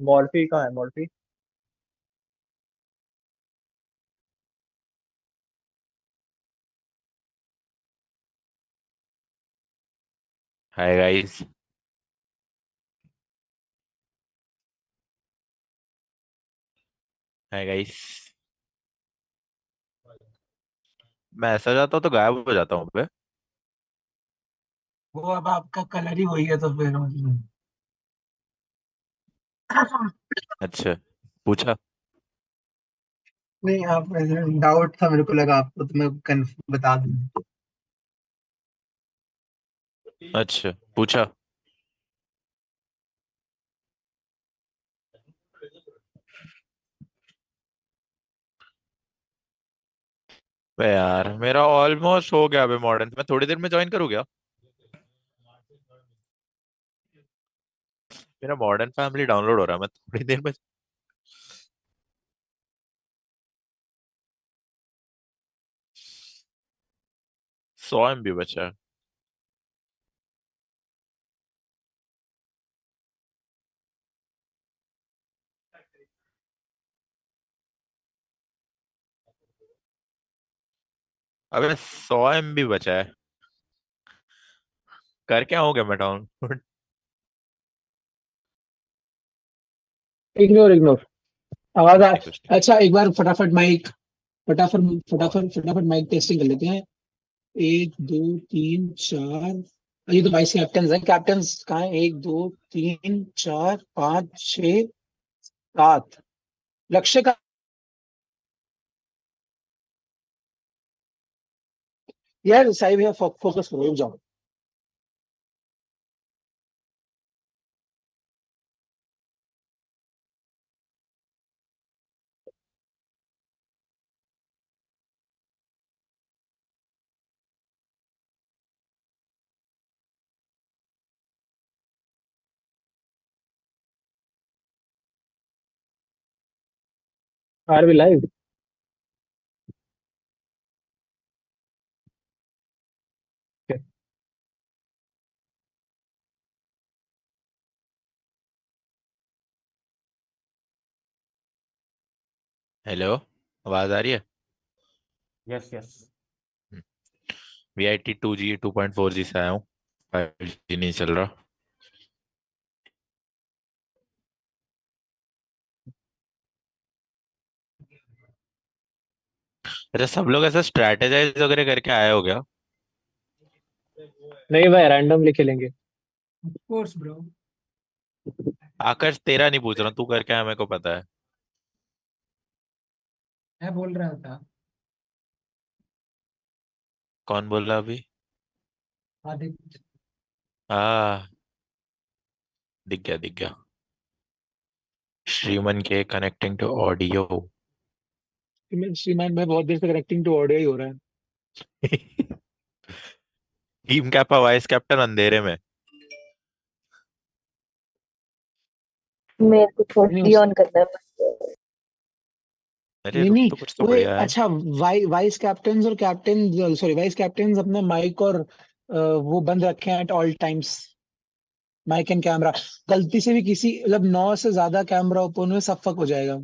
Morphy कहाँ है Morphy? Hi guys. Hi guys. मैं ऐसा जाता हूँ तो गायब हो जाता हूँ बे। वो अब आपका कलर ही वही है तो फिर मतलब। अच्छा, पूछा। नहीं, आप डाउट था मेरे को लगा आपको, तो मैं बता दूं। अच्छा, पूछा। बे यार, मेरा ऑलमोस्ट हो गया बे मॉडर्न। मैं थोड़ी देर में ज्वाइन करूँ क्या? मेरा मॉडर्न फैमिली डाउनलोड हो रहा है, मैं थोड़ी देर में। 100 MB बचा है। अबे 100 MB बचा है। कर क्या हो गया मैं डाउनलोड? Ignore ignore. आवाज आ। कुछ नहीं कुछ नहीं। अच्छा, एक बार फटाफट माइक। फटाफट फटाफट फटाफट माइक टेस्टिंग कर लेते हैं। एक दो तीन चार। ये तो वाइस कैप्टन है। कैप्टन कहाँ है? एक दो तीन चार पाँच छः सात। लक्ष्य का। यार साई भैया, फोकस करो, रुक जाओ। Are we live? हेलो, आवाज आ रही है? Yes yes. VIT 2G 2.4G से आया हूँ। 5G नहीं चल रहा। अच्छा, सब लोग ऐसा स्ट्रैटेजाइज वगैरह करके आए हो गया? नहीं भाई, रैंडमली खेलेंगे। Course bro. आकाश, तेरा नहीं पूछ रहा हूँ, तू करके आया मेरे को पता है। मैं बोल रहा था। कौन बोल रहा अभी? आदित्य। हाँ, दिख गया दिख गया। श्रीमन के कनेक्टिंग टू ऑडियो। श्रीमान, मैं बहुत देर से कनेक्टिंग टू ऑडियो ही हो रहा है। टीम कैपा वाइस कैप्टन अंधेरे में। मेरे को नहीं थोड़ी उस। ऑन करना है बस। अरे नहीं रुक नहीं। तो, कुछ तो वो बढ़िया है। अच्छा। वाइस कैप्टन और कैप्टन, सॉरी, वाइस कैप्टन अपने माइक और वो बंद रखे हैं at all times. Mic and camera. गलती से भी किसी मतलब 9 से ज्यादा कैमरा ओपन हुए सब फक हो जाएगा।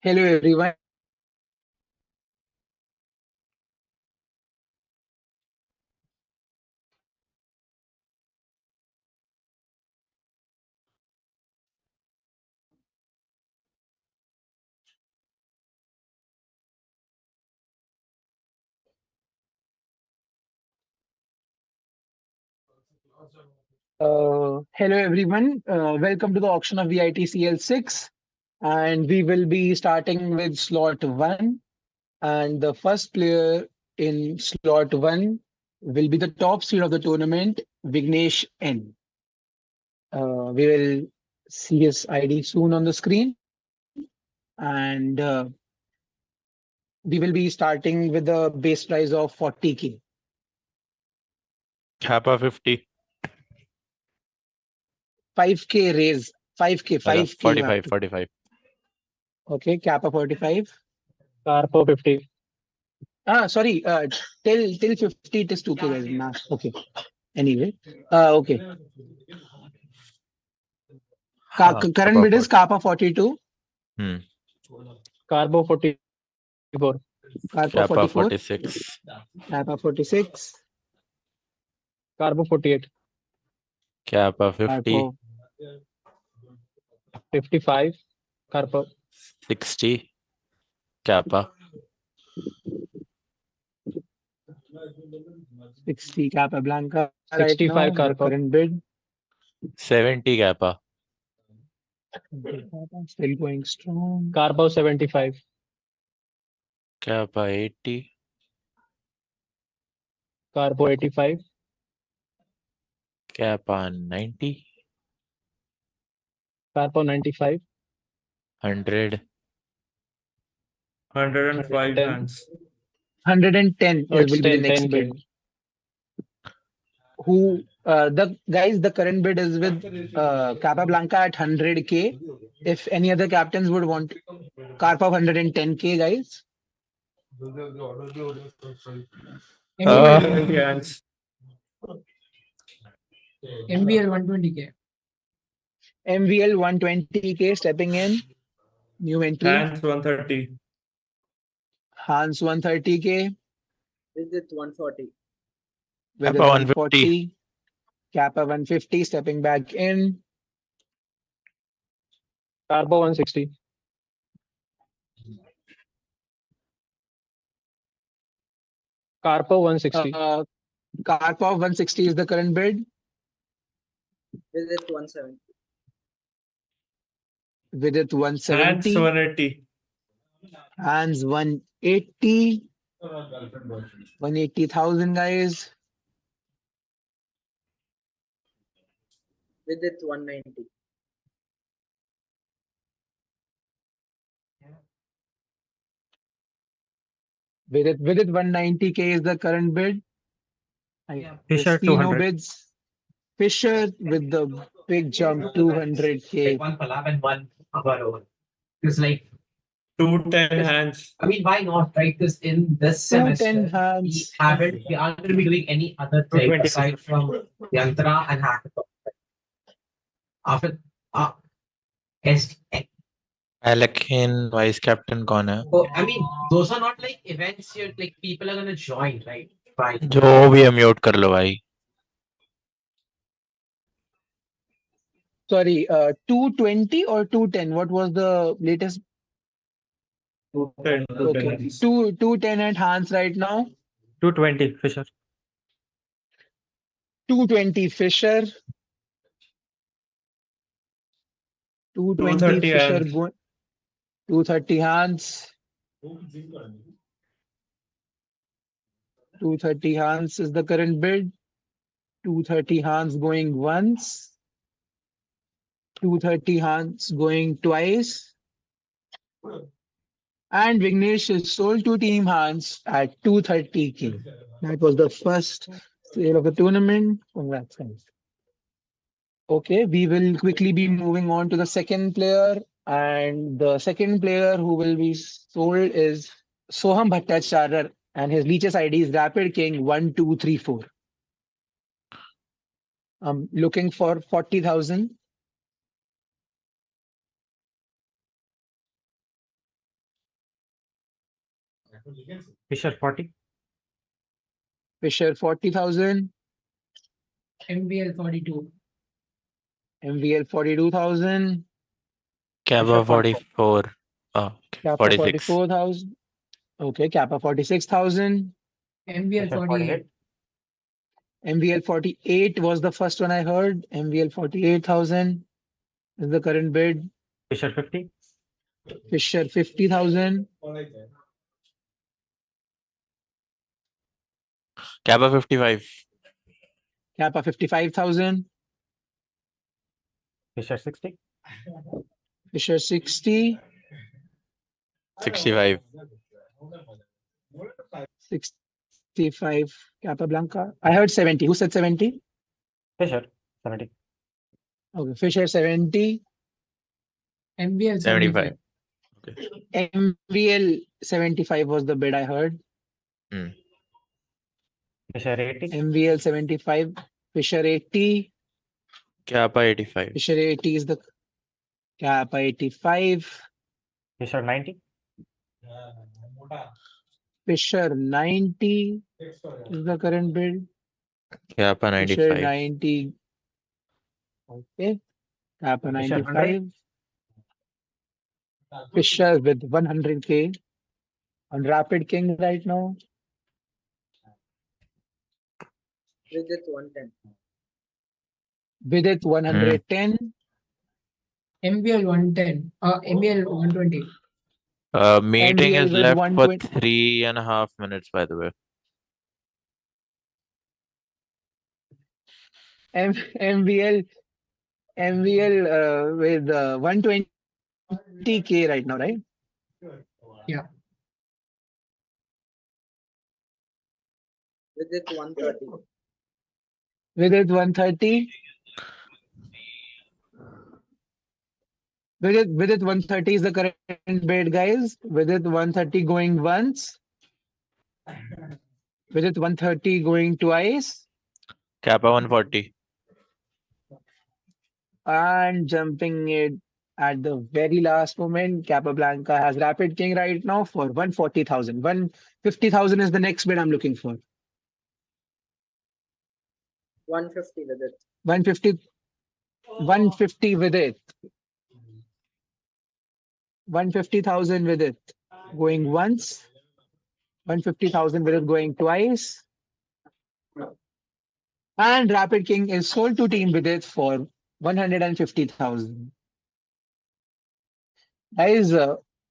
Hello everyone. Hello everyone. Welcome to the auction of VITCL6, and we will be starting with slot 1. And the first player in slot 1 will be the top seed of the tournament, Vignesh N. We will see his ID soon on the screen, and we will be starting with the base price of 40K. Kappa 50. 5K raise. 5K. 5K. 45. 45. Okay, Kappa 45. Carpo 50. Sorry. Till 50 it is 2K guys. Nah. Okay. Anyway. Okay. Current bid is Kappa 42. Carbo 44. Kappa Kappa 44. 46. Kappa 46. Carbo 48. Kappa 50. Carpo 55. Carpo 60. Kappa. 60 Kappa Blanca right 65 now. The Carpo. current bid. 70 Kappa. Still going strong. Carbo 75. Kappa 80. Carbo 85. Kappa 90. Carpo 95. 100. 105 110. hands. 110 Oh, will it's be the 10, next 10K. bid. The current bid is with Kappa Blanca at 100K. If any other captains would want Carpa 110K guys. MVL 20 hands. MVL 120K. MVL 120K stepping in. New entry. Hands 130. Hans 130K. Visit 140. With Kappa 150. Kappa 150 stepping back in. Carbo 160. Carpo 160. Karpov 160 is the current bid. Visit 170. Vidit Hands 170. 180. Hans 180. 180,000 guys. Visit 190. Vidit 190K is the current bid. I Fisher see no 200. bids. Fisher with the big jump 200K. One collab and one cover over. Because like 210 hands. I mean, why not? Right? Because in this 210 semester we hands. we aren't going to be doing any other thing 220. aside from Yantra and Hackathon. After S Alekin vice captain कौन है? so I mean those are not like events you're like people are gonna join, right? Right. जो भी है mute कर लो भाई. Sorry, 220 or 210? What was the latest? 210. Okay, 210 at Hans right now. 220 Fisher. 220 Fisher. 220 230 Fisher hands. going. 230 Hans. 230 Hans is the current bid. 230 Hans going once. 230 Hans going twice. And Vignesh is sold to Team Hans at 230K. That was the first sale of the tournament. Congrats, guys. Okay, we will quickly be moving on to the second player. And the second player who will be sold is Soham Bhattacharya. And his leeches ID is Rapid King 1234. I'm looking for 40,000. Fisher 40. Fisher 40,000. MVL 42. MVL 42,000. Kappa Fisher 40. 44. Oh, okay. Kappa 46. 44,000. Okay, Kappa 46,000. MVL Fisher 48. 48. MVL 48 was the first one I heard. MVL 48,000 is the current bid. Fisher 50. Fisher 50,000. Kappa 55. Kappa 55,000. Fisher 60. Fisher 60. 65. 65. Kappa Blanca. I heard 70. Who said 70? Fisher 70. Okay, Fisher 70. MVL 75. 75. MVL 75 was the bid I heard. Fisher 80. MVL 75. Fisher 80. Kappa 85. Fisher 80 is the Kappa 85. Fisher 90. Fisher 90 is the current bid. Kappa Fisher 95. 90. Okay. Kappa Fisher 95. Fisher with 100K on Rapid King right now. Vidit 110. Vidit 110. MVL 110. MVL 120. Meeting MVL is with left for 120. 3.5 minutes, by the way. MVL with 120K right now, right? Yeah. Vidit 130. Vidit 130. Vidit 130 is the current bid, guys. Vidit 130 going once. Vidit 130 going twice. Kappa 140. And jumping it at the very last moment, Capablanca has Rapid King right now for 140,000. 150,000 is the next bid I'm looking for. 150 Vidit. 150, 150 with it. 150,000 with it. Going once. 150,000 with it going twice. And Rapid King is sold to Team with it for 150,000. Guys,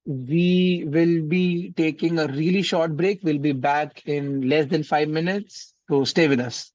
we will be taking a really short break. We'll be back in less than 5 minutes. So stay with us.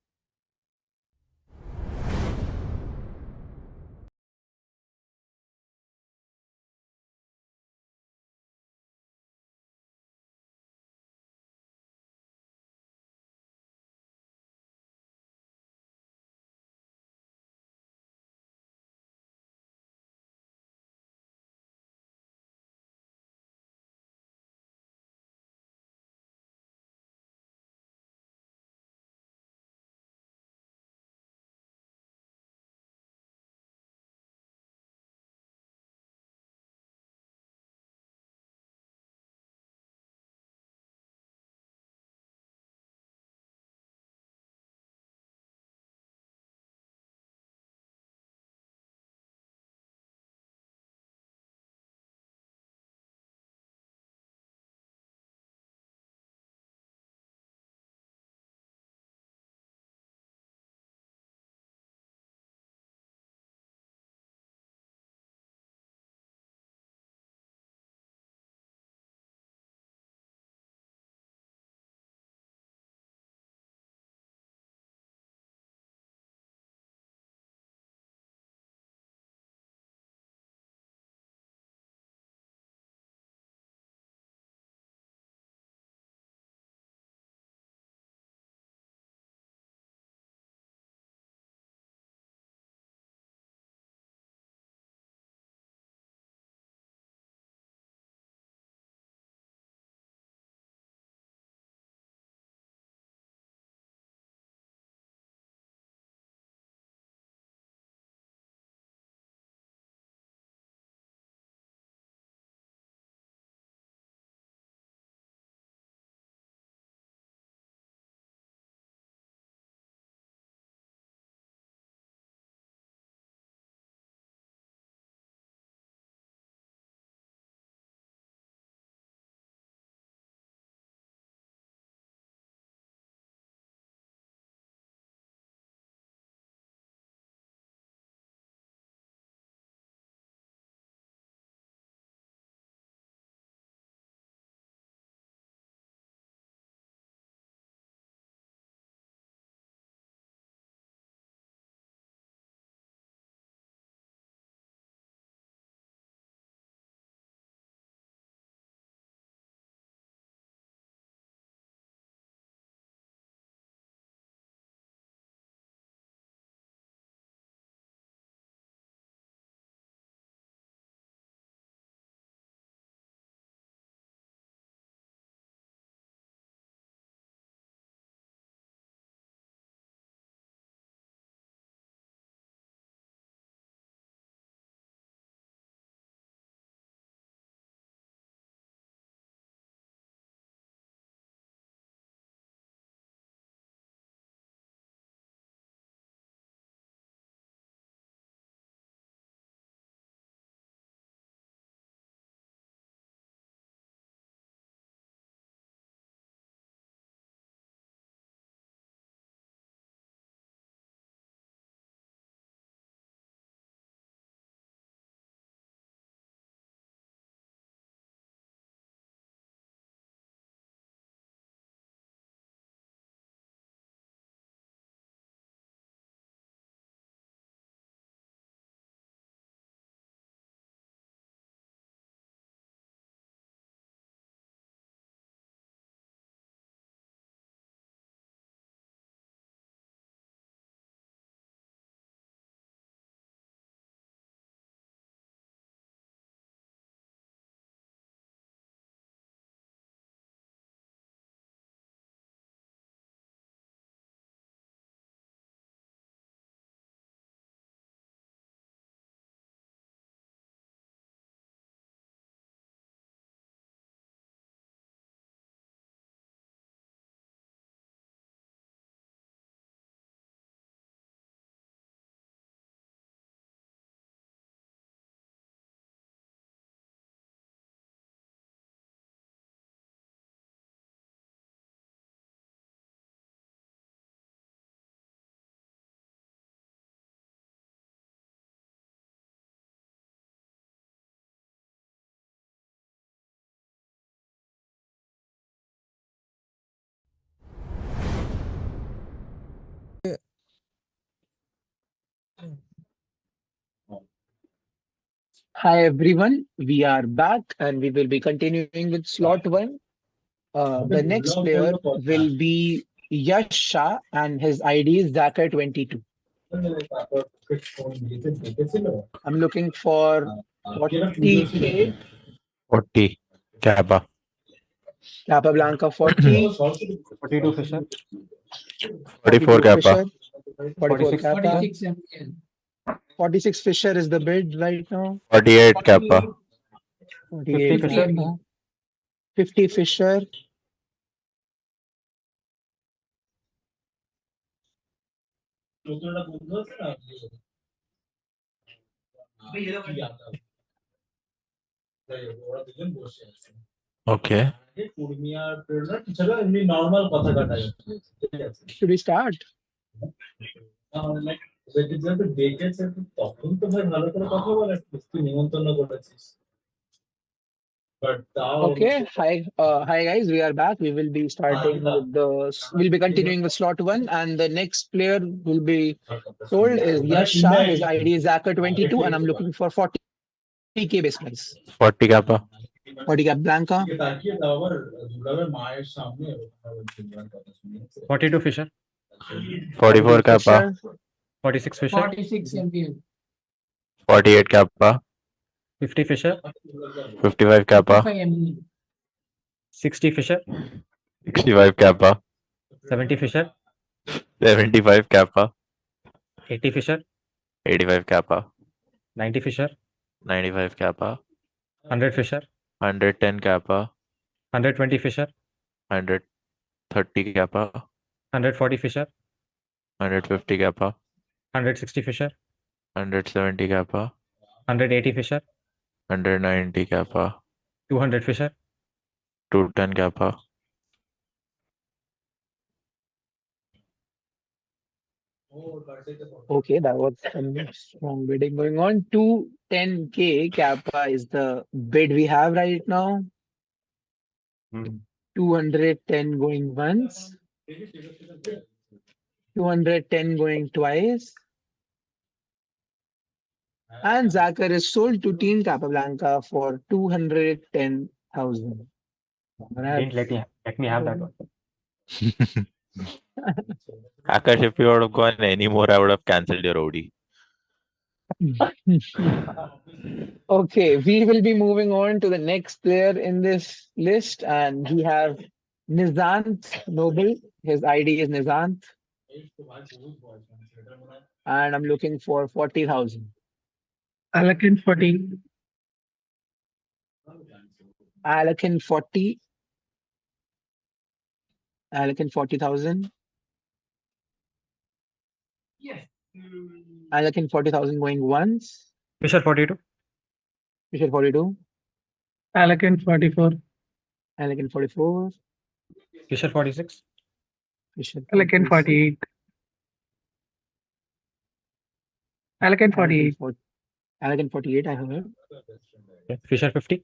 Hi everyone, we are back and we will be continuing with slot 1. The next player will be Yash Shah and his ID is Zakar22. I'm looking for 40k, 40 Kappa. Capablanca 40, 42 Fisher. 44 42 Kappa. Fisher, 44 46 Kappa, 46 MPL. 46 Fisher is the bid right now, 48 Kappa. 48 50 Fisher. Kappa, 50 Fisher, Okay. should we start? Okay, hi guys, we are back. We will be starting with we'll be continuing with slot 1 and the next player will be told is Yash Shah. His ID is Zakar22 and I'm looking for 40k base price. 40 Kappa. 40 cap Blanca, 42 Fisher. 44 Kappa. Fisher, 46 Fisher. 46 MPL. 48 Kappa. 50 Fisher. 55 Kappa. 55 MPL. 60 Fisher. 65 Kappa. 70 Fisher. 75 Kappa. 80 Fisher. 85 Kappa. 90 Fisher. 95 Kappa. 100 Fisher. 110 Kappa. 120 Fisher. 130 Kappa. 140 Fisher. 150 Kappa. 160 Fisher. 170 Kappa. 180 Fisher. 190 Kappa. 200 Fisher. 210 Kappa. okay, that was some strong bidding going on. 210k Kappa is the bid we have right now. 210 going once, 210 going twice. And Zakar is sold to Team Capablanca for 210,000. Didn't let me have that one. Akash, if you would have gone anymore, I would have cancelled your OD. Okay, we will be moving on to the next player in this list, and we have Nizant Noble. His ID is Nizant, and I'm looking for 40,000. Alakan 40. Alakan 40. Alakan 40,000. Alakan 40,000 going once. Fisher 42. Fisher 42. Alakan 44. Alakan 44. Fisher 46. Fisher Alakan 48. Alakan 48. Alakan 48, I heard. Fisher 50.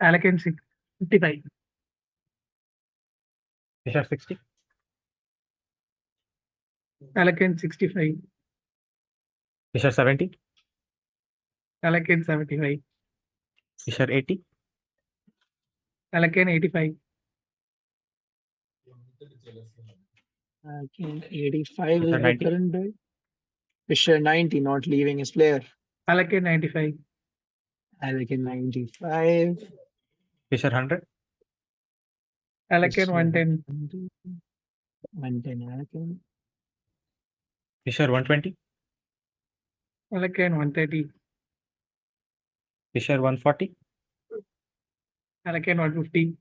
Alakan 55. Fisher 60. Alakan 65. Fisher 70. Alakan 75. Fisher 80. Alakan 85. Alakan 85 is Fisher the 90. current bid. Fisher 90, not leaving his player. Alakan 95. Alakan 95. Fisher 100. Alakan 110. 110 Alakan. Fisher 120. Alakan 130. Fisher 140. Alakan 150.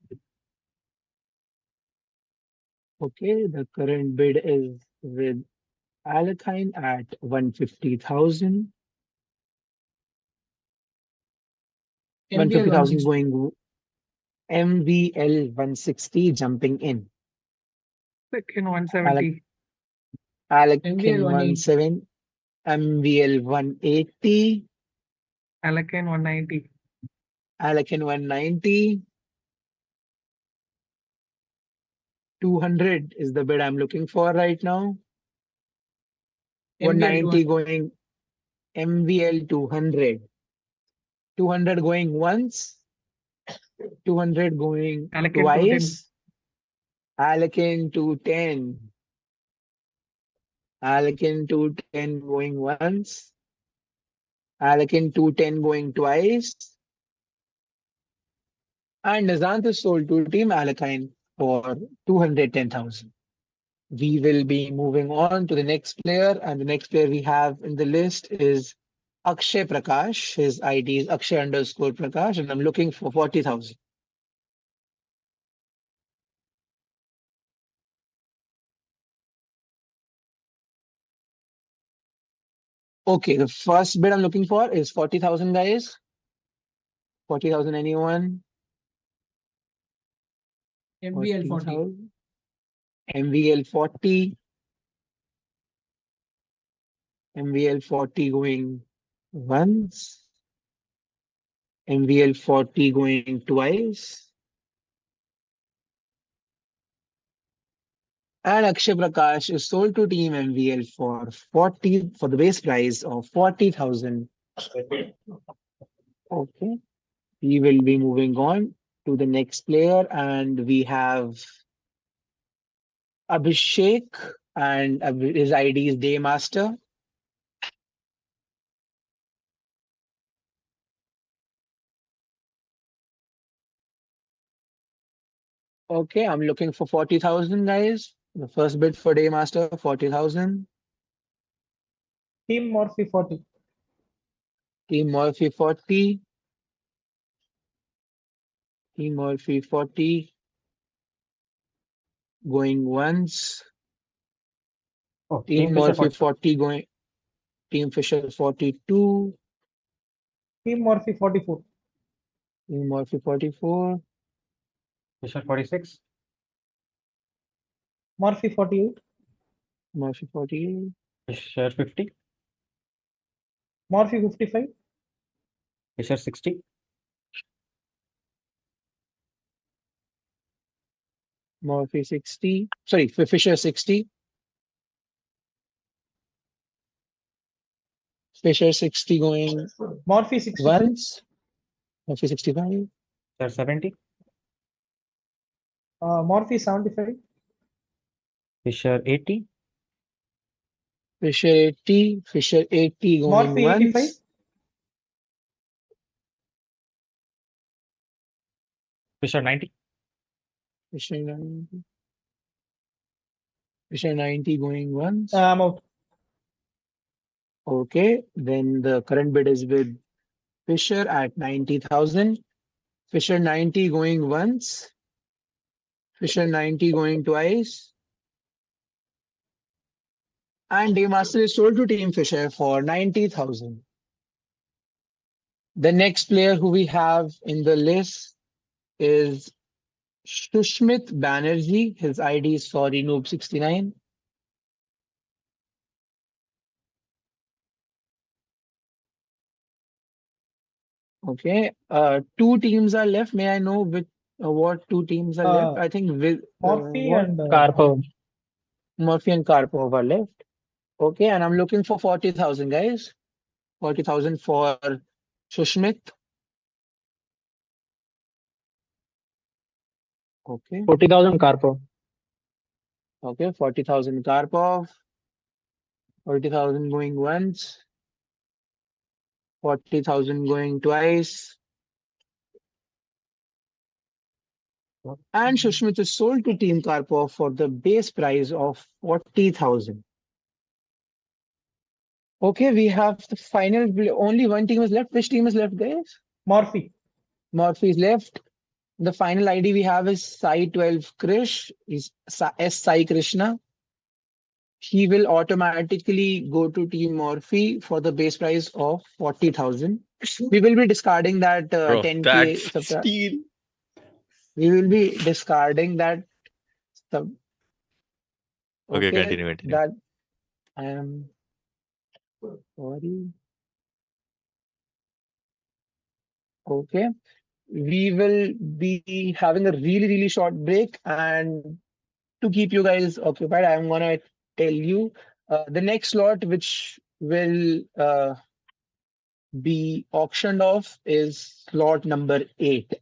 Okay, the current bid is with Alakine at 150,000. MBL 150,000 160. going MVL 160 jumping in. Alakan 170. Alakin MVL 180. 17. MVL 180. Alakan 190. Alakin 190. 200 is the bid I'm looking for right now. MVL 190 going MVL 200. 200 going once. 200 going Alakane 210. twice. Alakane 210. Alakane 210 going once. Alakane 210 going twice. And Nizant is sold to Team Alakine for 210,000. We will be moving on to the next player, and the next player we have in the list is Akshay Prakash. His ID is Akshay_Prakash, and I'm looking for 40,000. Okay, the first bid I'm looking for is 40,000, guys. 40,000, anyone? MVL 40. 40,000. MVL 40. MVL 40 going once. MVL 40 going twice. And Akshay Prakash is sold to Team MVL for the base price of 40,000. Okay. We will be moving on to the next player, and we have Abhishek, and his ID is Daymaster. Okay, I'm looking for 40,000, guys. The first bid for Daymaster, 40,000. Team Morphy 40. Team Murphy 40. Team Murphy 40. Going once. Oh, Team Fisher Murphy 40. 40 going. Team Fisher 42. Team Morphy 44. Team Murphy 44. Fisher 46. Morphy 48. Murphy 48. Fisher 50. Morphy 55. Fisher 60. Murphy 60. Sorry, Fisher 60. Fisher 60 going Morphy 65. once. Murphy 65. Fisher 70. Morphy 75. Fisher 80. Fisher 80. Fisher 80 going Morphy 85. once. Fisher 90. Fisher 90. Fisher 90 going once. I'm out. Okay, then the current bid is with Fisher at 90,000. Fisher 90 going once. Fisher 90 going twice. And Daymaster is sold to Team Fisher for 90,000. The next player who we have in the list is Shushmit Banerjee. His ID is Noob69. Okay, two teams are left. May I know what two teams are left? I think Morphy what? and Karpov. Murphy and Karpov are left. Okay, and I'm looking for 40,000, guys. 40,000 for Shushmit. Okay. 40,000 Karpov. Okay, 40,000 Karpov. 40,000 going once. 40,000 going twice. And Shushmit is sold to Team Karpov for the base price of 40,000. Okay, we have the final. Only one team is left. Which team is left, guys? Morphy. Murphy is left. The final ID we have is Sai12 Krish. Is S Sai Krishna. He will automatically go to Team Morphy for the base price of 40,000. We will be discarding that Bro, 10K. that's steal. We will be discarding that. Okay, continue. That I am sorry. Okay. We will be having a really short break, and to keep you guys occupied, I'm gonna tell you the next slot which will be auctioned off is slot number 8.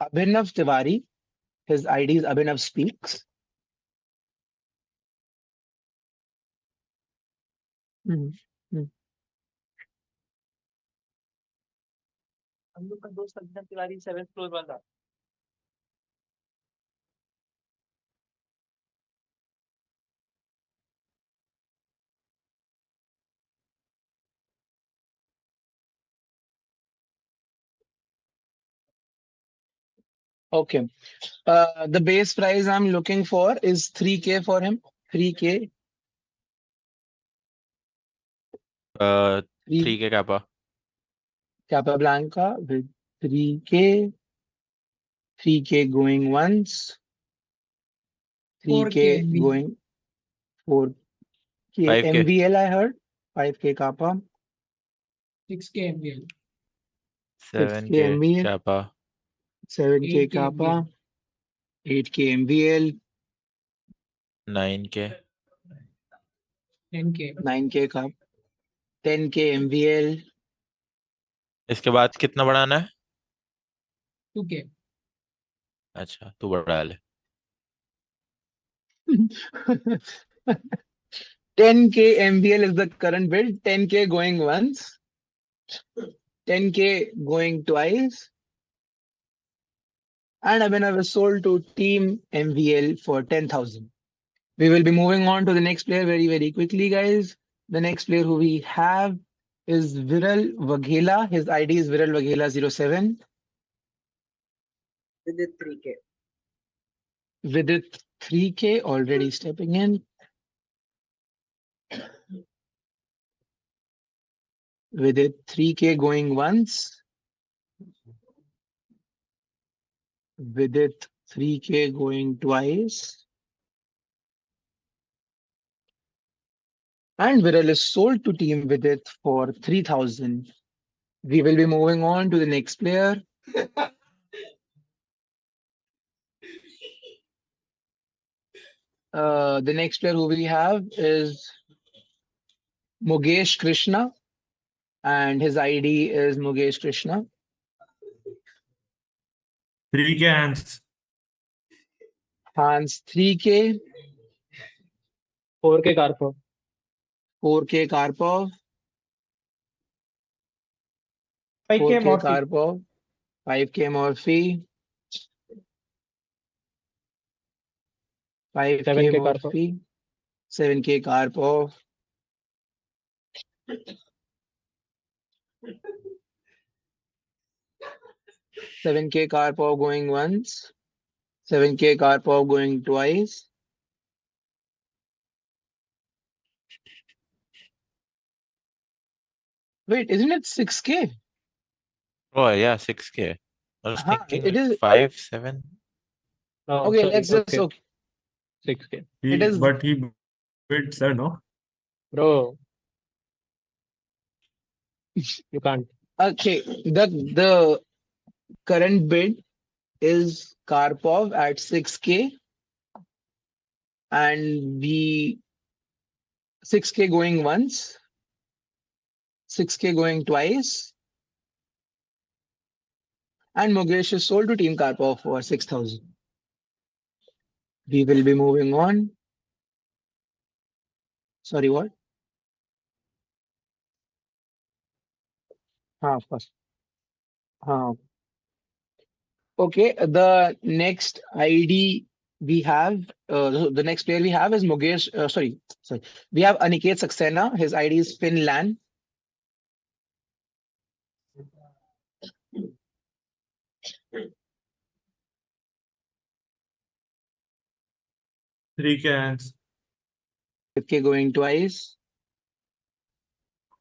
Abhinav Tiwari. His ID is Abhinav Speaks. हम्म, हम्म। हम लोग का दोस्त अभिनव Tiwari 7th floor वाला Okay. The base price I'm looking for is 3K for him. 3K, 3 के kappa. Capablanca with 3K, 3K going once, 3K 4K going 4K 5K. MVL, I heard, 5K Kappa, 6K MVL. 6K 7K MVL, kappa. 7K 8K Kappa, 8K MVL, 9K. 10K. 9K Kappa, 10K MVL, इसके बाद कितना बढ़ाना है? 2K. अच्छा तू बढ़ा ले. 10K MVL is the current build, 10K going once, 10K going twice, and Abhinav was sold to Team MVL for 10,000. We will be moving on to the next player very, very quickly, guys. The next player who we have is Viral Vaghela. His ID is Viral Vaghela 07. Vidit 3K. Vidit 3K already stepping in. Vidit 3K going once. Vidit 3K going twice. And Viral is sold to Team Vidit for 3,000. We will be moving on to the next player. The next player who we have is Mukesh Krishna, and his ID is Mukesh Krishna. 3K hands. Hans 3K, 4K Karpov. 4K Karpov, 5K 4K Morphy. Karpov, 5K Morphy, 5K 7K Karpov. Morphy, 7K Karpov, 7K Karpov going once, 7K Karpov going twice. Wait, isn't it 6K? Oh yeah, 6K. I was thinking it like is. 5, 7. Oh, Okay, sorry. let's just Okay. okay. 6K. It is. But he bid, sir, no? Bro. You can't. Okay, the current bid is Karpov at 6K, and we 6K going once, 6K going twice, and Mukesh is sold to Team Karpov for 6,000. We will be moving on. Sorry, what? Of course. Okay, the next ID we have, the next player we have is Mukesh. Sorry. We have Aniket Saxena. His ID is Finland. Three K hands. 5K going twice.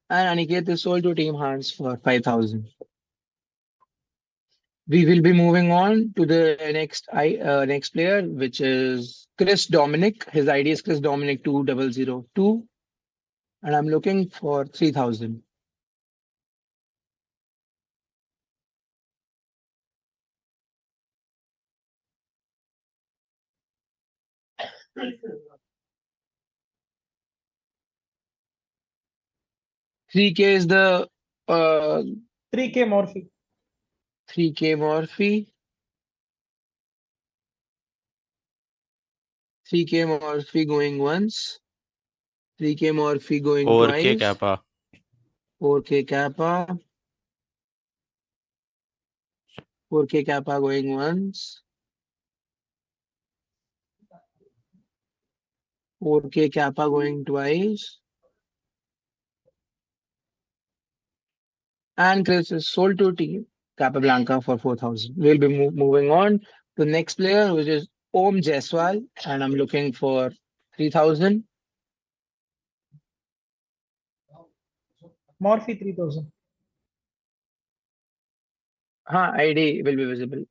And Aniket is sold to Team Hans for 5,000. We will be moving on to the next player, which is Chris Dominic. His ID is Chris Dominic 2002, and I'm looking for 3,000. Three K is the 3K Morphy. 3K Morphy. 3K Morphy going once. 3K Morphy going 4K twice. kappa. 4K Kappa. 4K Kappa going once. 4K Kappa going twice. And Chris is sold to Team Capablanca for 4,000. We'll be moving on to the next player, which is Om Jaiswal, and I'm looking for 3000. Morphe 3000. ID will be visible.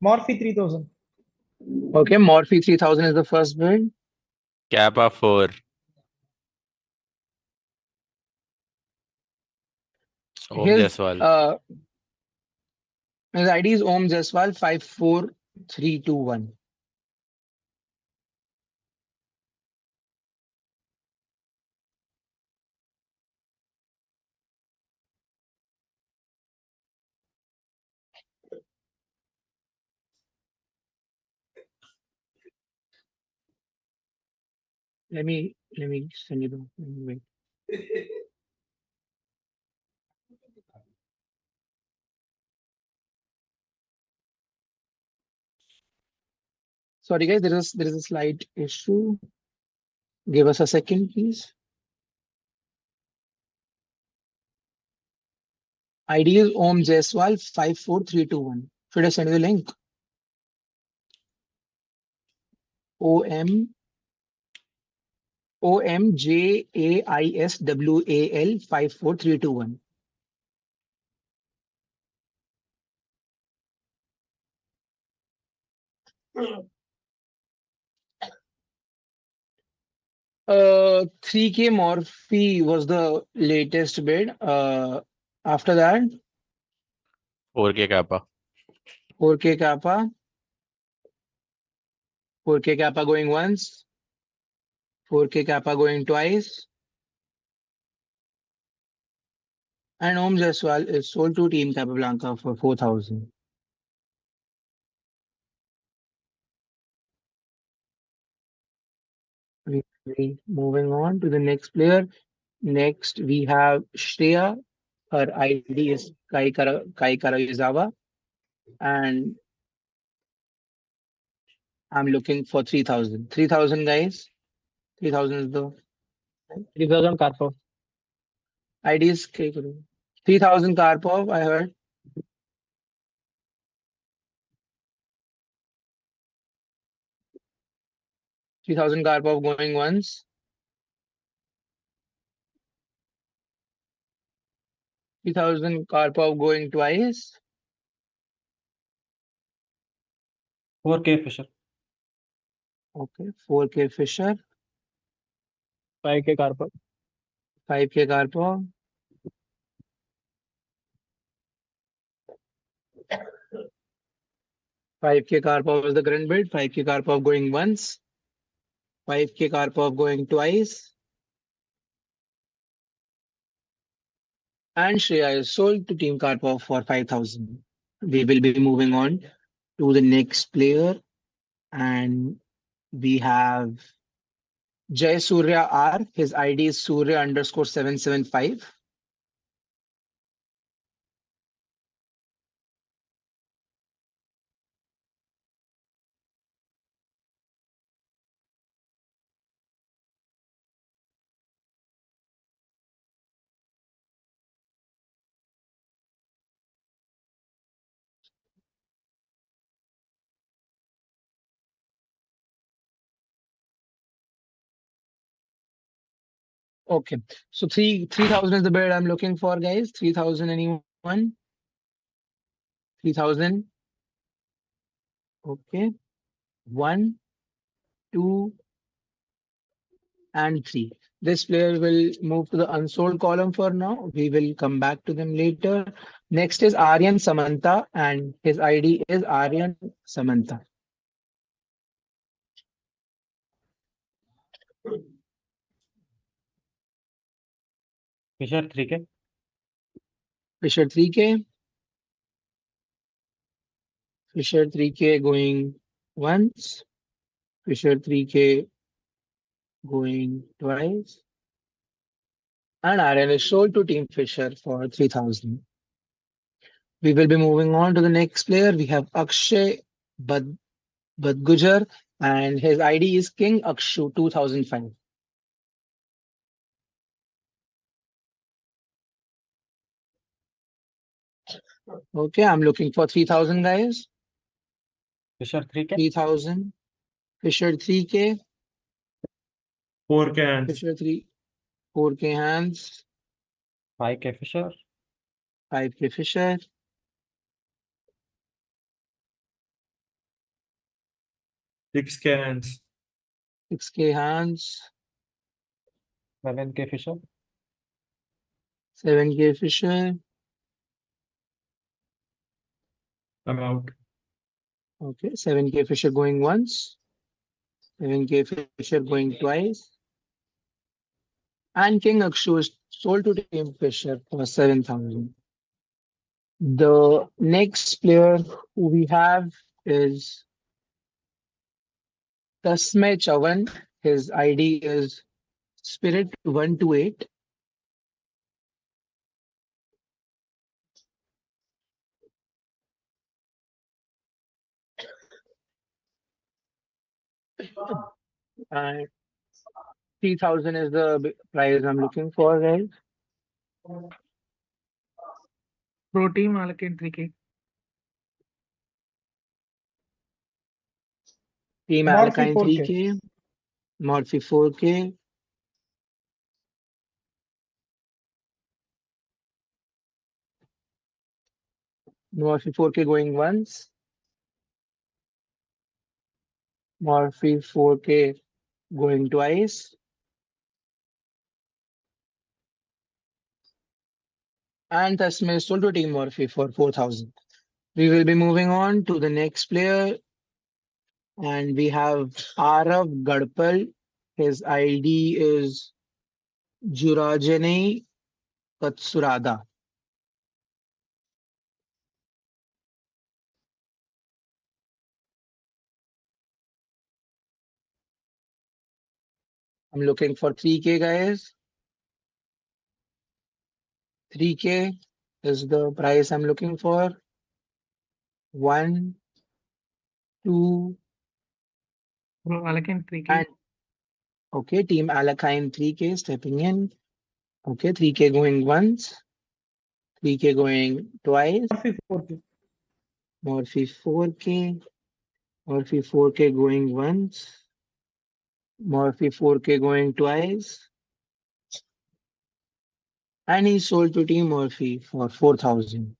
Morphe 3000. Okay, Morphe 3000 is the first bid. Kappa 4. Om His Jaiswal. his ID is Om Jaiswal 54321. Let me send you the wait. Sorry guys, there is a slight issue. Give us a second, please. ID is Om Jaiswal 54321. Should I send you the link? OMJAISWAL 54321. Uh, 3K Morphe was the latest bid. After that, 4K Kappa. 4K Kappa. 4K Kappa going once. 4K Kappa going twice. And Om Jaiswal is sold to Team Capablanca for 4,000. Moving on to the next player. Next, we have Shreya. Her ID is Kai Karayizawa. And I'm looking for 3,000. 3,000 guys. 3,000 is the 3000 Karpov. ID is 3,000 Karpov, I heard. 3,000 Karpov going once. 3,000 Karpov going twice. 4K Fisher. Okay, 4K Fisher. 5K Karpov. 5K Karpov. 5K Karpov is the current bid. 5K Karpov going once. 5K Karpov going twice. And Shreya is sold to Team Karpov for 5,000. We will be moving on to the next player. And we have Jay Surya R. His ID is Surya underscore 775. Okay, so 3,000 is the bid I'm looking for, guys. 3,000, anyone? 3,000. Okay. 1, 2, and 3. This player will move to the unsold column for now. We will come back to them later. Next is Aryan Samantha, and his ID is Aryan Samantha. Fisher 3K. Fisher 3K. Fisher 3K going once. Fisher 3K going twice. And Aryan is sold to Team Fisher for 3,000. We will be moving on to the next player. We have Akshay Badgujar, and his ID is King Akshu 2005. Okay, I'm looking for 3,000 guys. Fisher 3K. 3000. Fisher 3K. 4K hands. Fisher 4K hands. 5K Fisher. 5K Fisher. 6K hands. 6K hands. 7K Fisher. 7K Fisher. I'm out. Okay, 7K Fisher going once. 7K Fisher going twice. And King Akshu is sold to Team Fisher for 7,000. The next player who we have is Tasmay Chavan. His ID is Spirit128. And 3,000 is the prize I'm looking for, guys. Pro team allocate 3K. Team Morphe Alakine 4K. 3K. Morphe 4K. Morphe 4K going once. Morphe 4K going twice. And Tasmay sold to Team Morphe for 4,000. We will be moving on to the next player. And we have Arav Gadpal. His ID is Jurajane Katsurada. I'm looking for 3K, guys. 3K is the price I'm looking for. 1, 2, Pro allocate 3K. and okay, Team Alakine 3K stepping in. Okay, 3K going once. 3K going twice. Morphe 4K. Morphe 4K. Morphe 4K going once. Morphe 4K going twice. And he sold to Team Morphe for 4,000.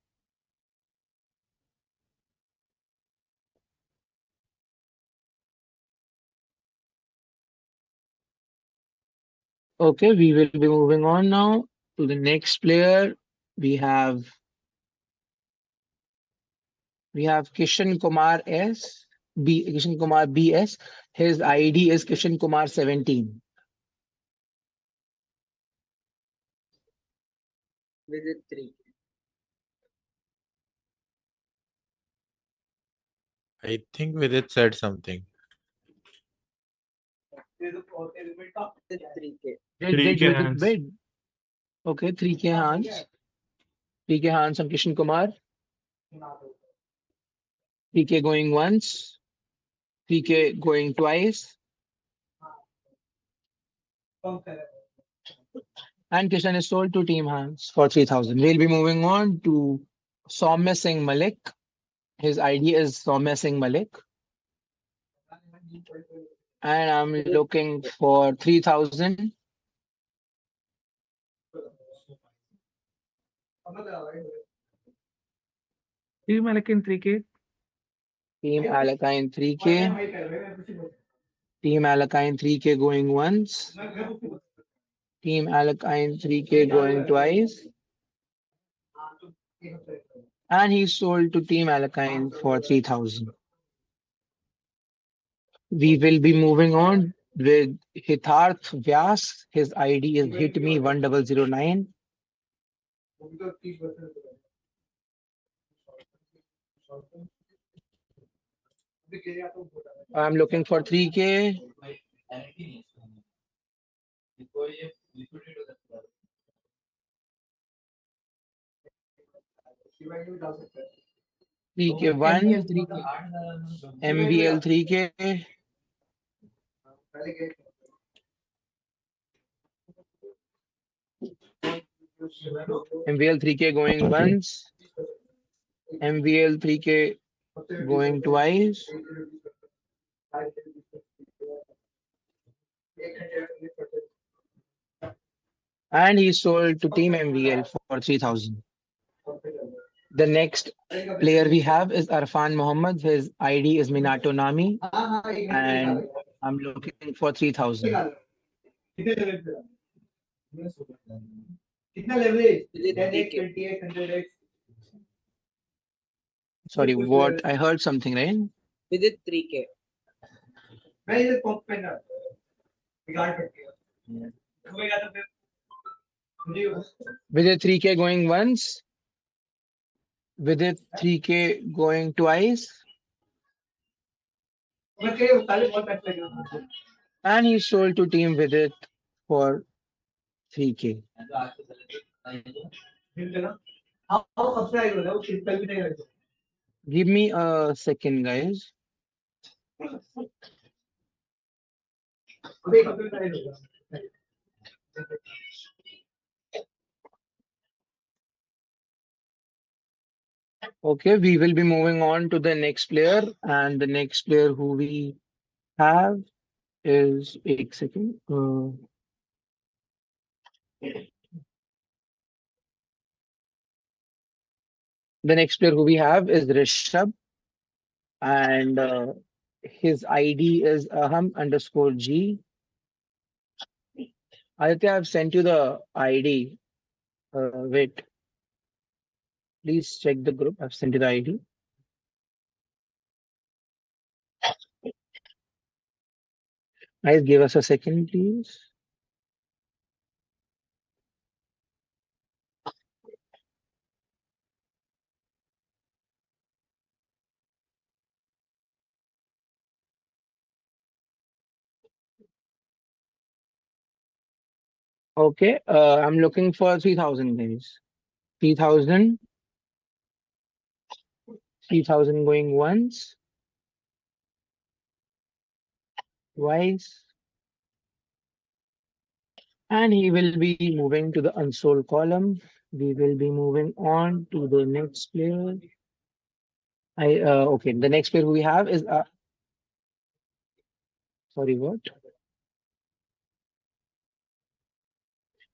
Okay, we will be moving on now to the next player. We have Kishan Kumar Kishan Kumar BS. His ID is Kishan Kumar 17. Visit 3K. I think Vidit said something. Visit 3K. Did 3K Vidit hands. bid? Okay, 3K hands. 3K hands on Kishan Kumar. 3K going once. 3K going twice. And Kishan is sold to Team Hands for 3,000. We'll be moving on to Soumya Singh Malik. His ID is Soumya Singh Malik. And I'm looking for 3,000. Team allocate 3K. Team Alakine 3K. Team Alakine 3K going once. Team Alakine 3K going twice. And he sold to Team Alakine for 3,000. We will be moving on with Hitarth Vyas. His ID is HitMe1009. I'm looking for 3K. 3K1. MBL 3K. MBL 3K. MBL 3K going once. MBL 3K going twice. And he sold to Team MVL for 3,000. The next player we have is Arfan Mohammed. His ID is Minato Nami, and I'm looking for 3,000. Sorry, what? I heard something, right? With it 3K. With a 3K going once, with a 3K going twice, and he sold to Team with it for 3K. Give me a second, guys. Okay, we will be moving on to the next player, and the next player who we have is एक second. The next player who we have is Rishabh, and his ID is aham_g. Aditya, I've sent you the ID. Wait, please check the group. I've sent you the ID. Guys, give us a second, please. Okay, I'm looking for 3,000, guys. 3,000. 3,000 going once, twice, and he will be moving to the unsold column. We will be moving on to the next player. Okay, the next player we have is sorry, what?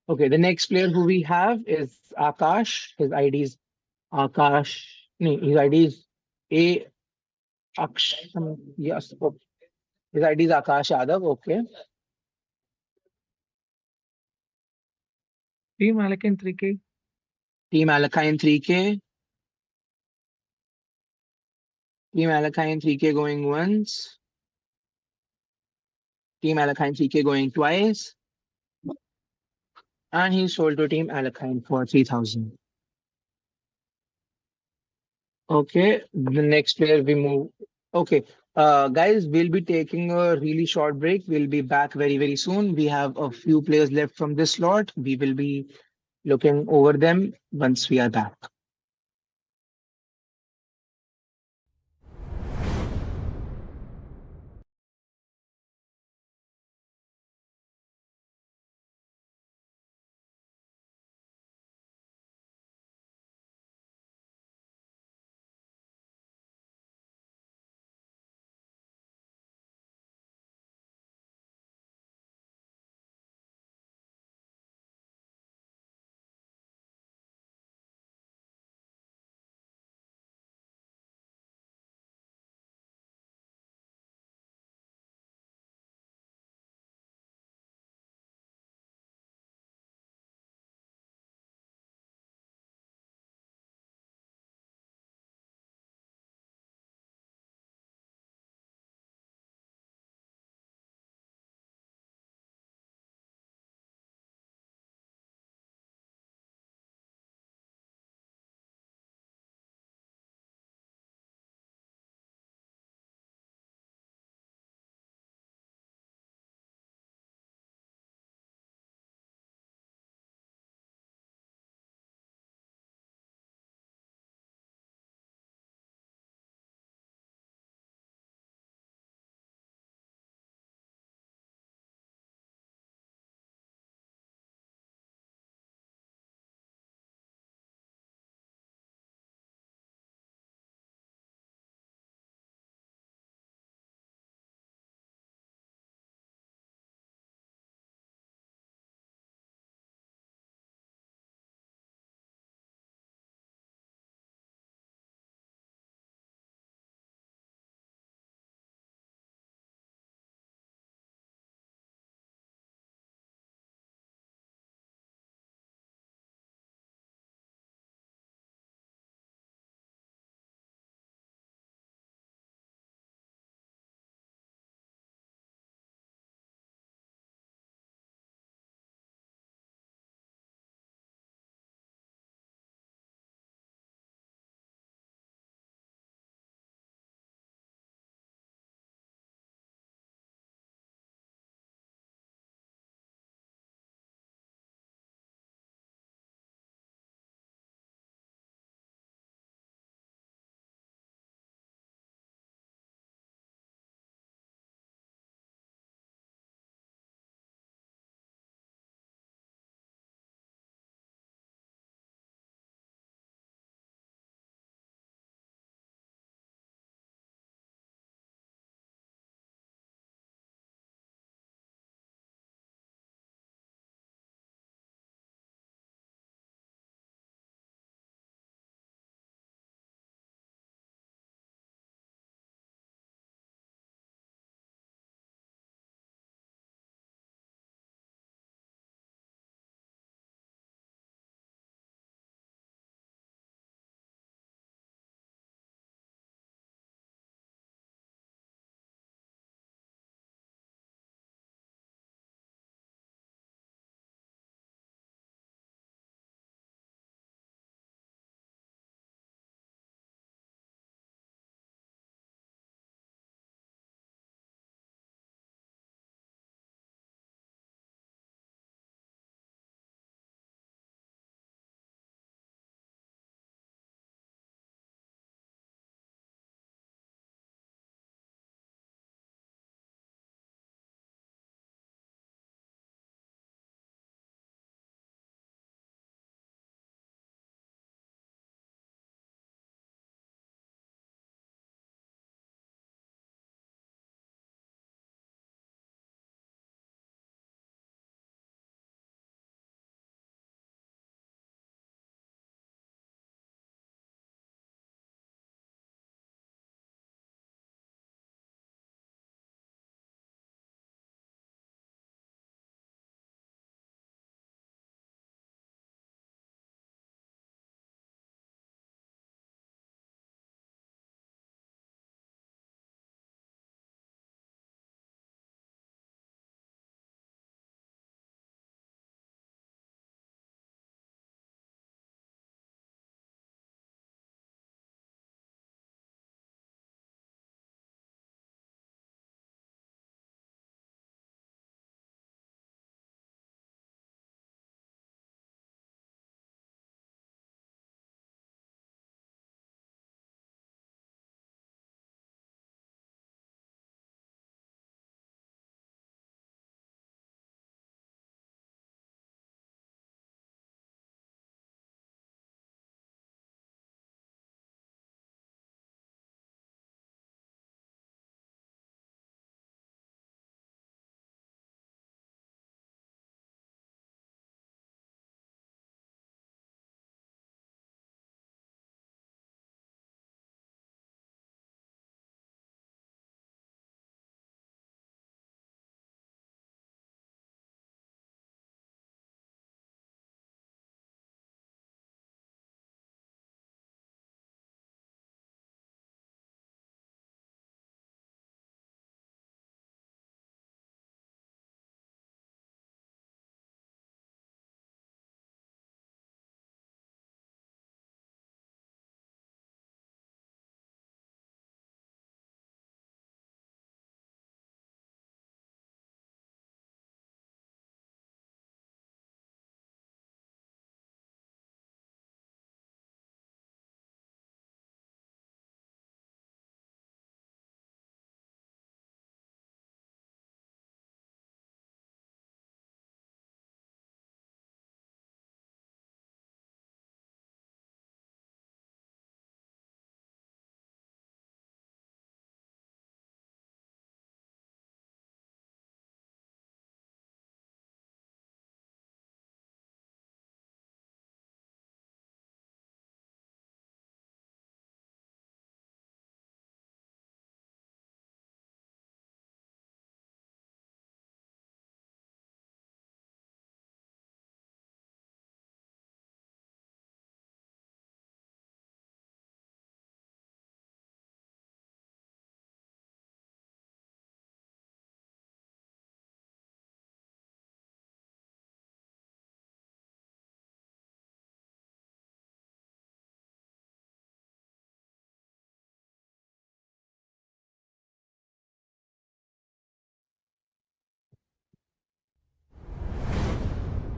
Okay, the next player who we have is Akash. His ID is Akash. No, his ID is A Aksh. Yes, okay. His ID is Akash Yadav. Okay. Team Alakine 3K. Team Alakine 3K. Team Alakine 3K going once. Team Alakine 3K going twice. And he sold to Team Alakine for 3,000. Okay, the next player we move. Okay, guys, we'll be taking a really short break. We'll be back very, very soon. We have a few players left from this slot. We will be looking over them once we are back.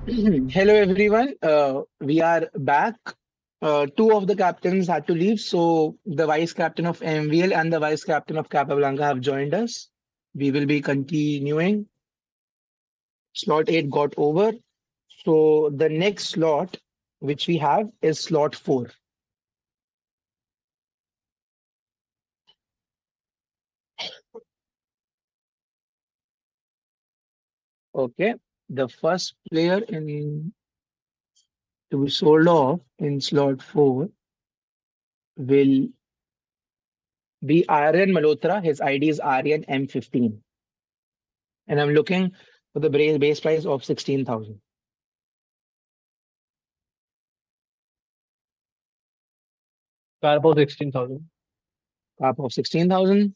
Hello everyone. We are back. Two of the captains had to leave, so the vice captain of MVL and the vice captain of Capablanca have joined us. We will be continuing. Slot 8 got over. So the next slot which we have is slot 4. Okay. The first player in to be sold off in slot 4 will be Aryan Malhotra. His ID is Aryan M15. And I'm looking for the base price of 16,000. Karpov 16,000. Cap of 16,000.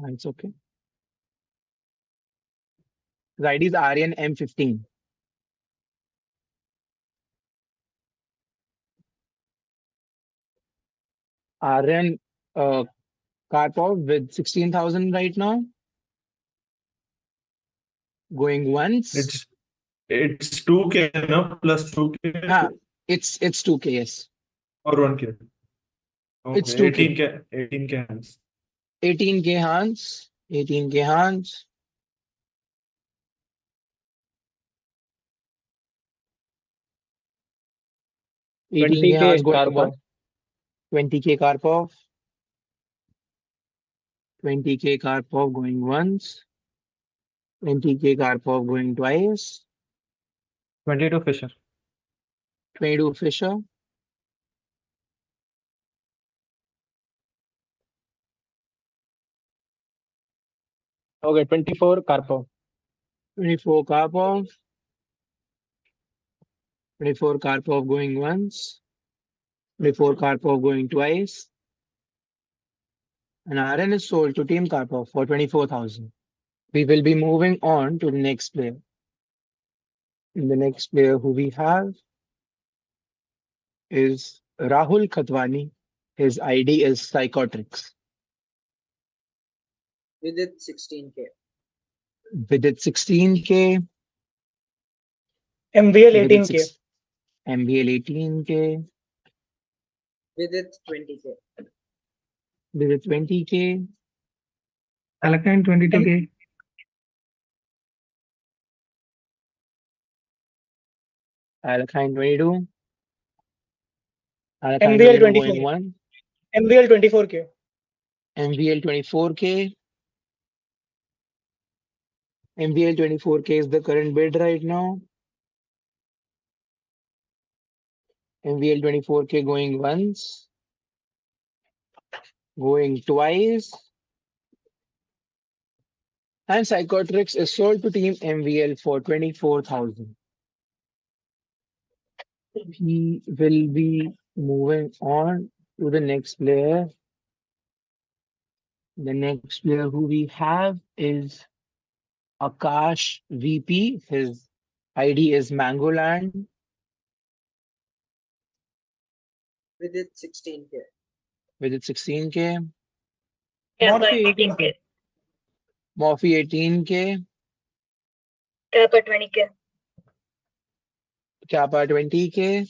It's okay. His ID is Aryan M15. Aryan Karpov with 16,000 right now. Going once. It's 2K no plus 2K It's 2K, yes. or 1K. It's Okay, 2K. 18K hands. 18K hands. 18K hands. $20K 18K hands going Karpov. one. 20K Karpov. 20K Karpov going once. 20K Karpov going twice. 22 Fisher. 22 Fisher. Okay, 24 Karpov. 24 Karpov. 24 Karpov going once. 24 Karpov going twice. And Aryan is sold to Team Karpov for 24,000. We will be moving on to the next player. And the next player who we have is Rahul Khatwani. His ID is Psychotrix. With it 16K. With it 16K. MVL 18K. MVL 18K. With it 20K. With it 20K. Alakine 22K. Alakine 22. Alakine MVL 22 going 24. one. MVL 24K. MVL 24K. MVL 24K is the current bid right now. MVL 24K going once. Going twice. And Psychotrix is sold to Team MVL for 24,000. We will be moving on to the next player. The next player who we have is Akash VP. His ID is Mangoland. With it 16K. With it 16K. Morphe 18K. Morphe 18K. Kappa 20K. Kappa 20K.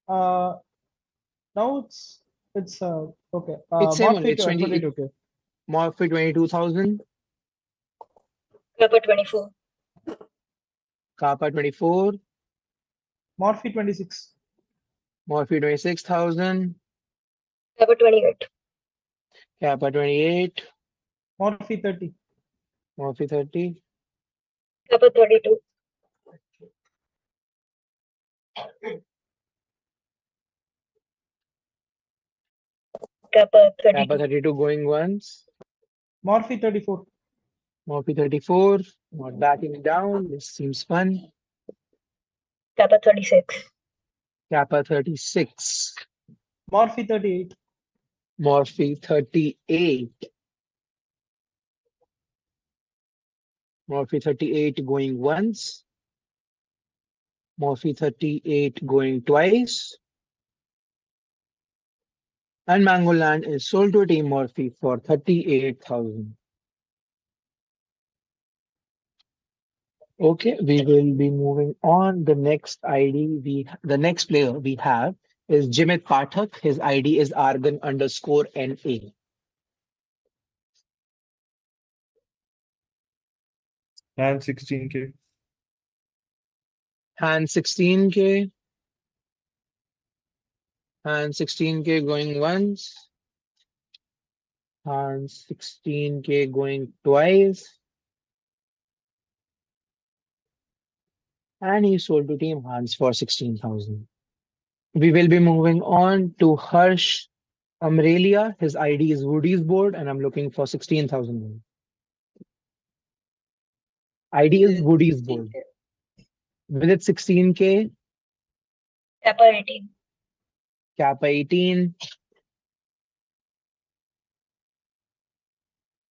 Now it's okay. It's same one. Morphe It's 22K. Morphe 22,000. Kappa 24. Kappa 24. Morphe 26. Morphe 26,000. Kappa 28. Kappa 28. Morphe 30. Morphe 30. Kappa 32. Kappa 32. Kappa 32 going once. Morphe 34. Morphe 34. Not backing down. This seems fun. Kappa 36. Kappa 36. Morphe 38. Morphe 38. Morphe 38 going once. Morphe 38 going twice. And Mangoland is sold to Team Morphe for 38,000. Okay, we will be moving on. The next player we have is Jimit Pathak. His ID is argan_NA. And 16K. And 16K. And 16K going once. And 16K going twice. And he sold to Team Hans for 16,000. We will be moving on to Harsh Amrelia. His ID is Woody's board, and I'm looking for 16,000. ID is Woody's board. With it 16K, Kappa 18. Kappa 18,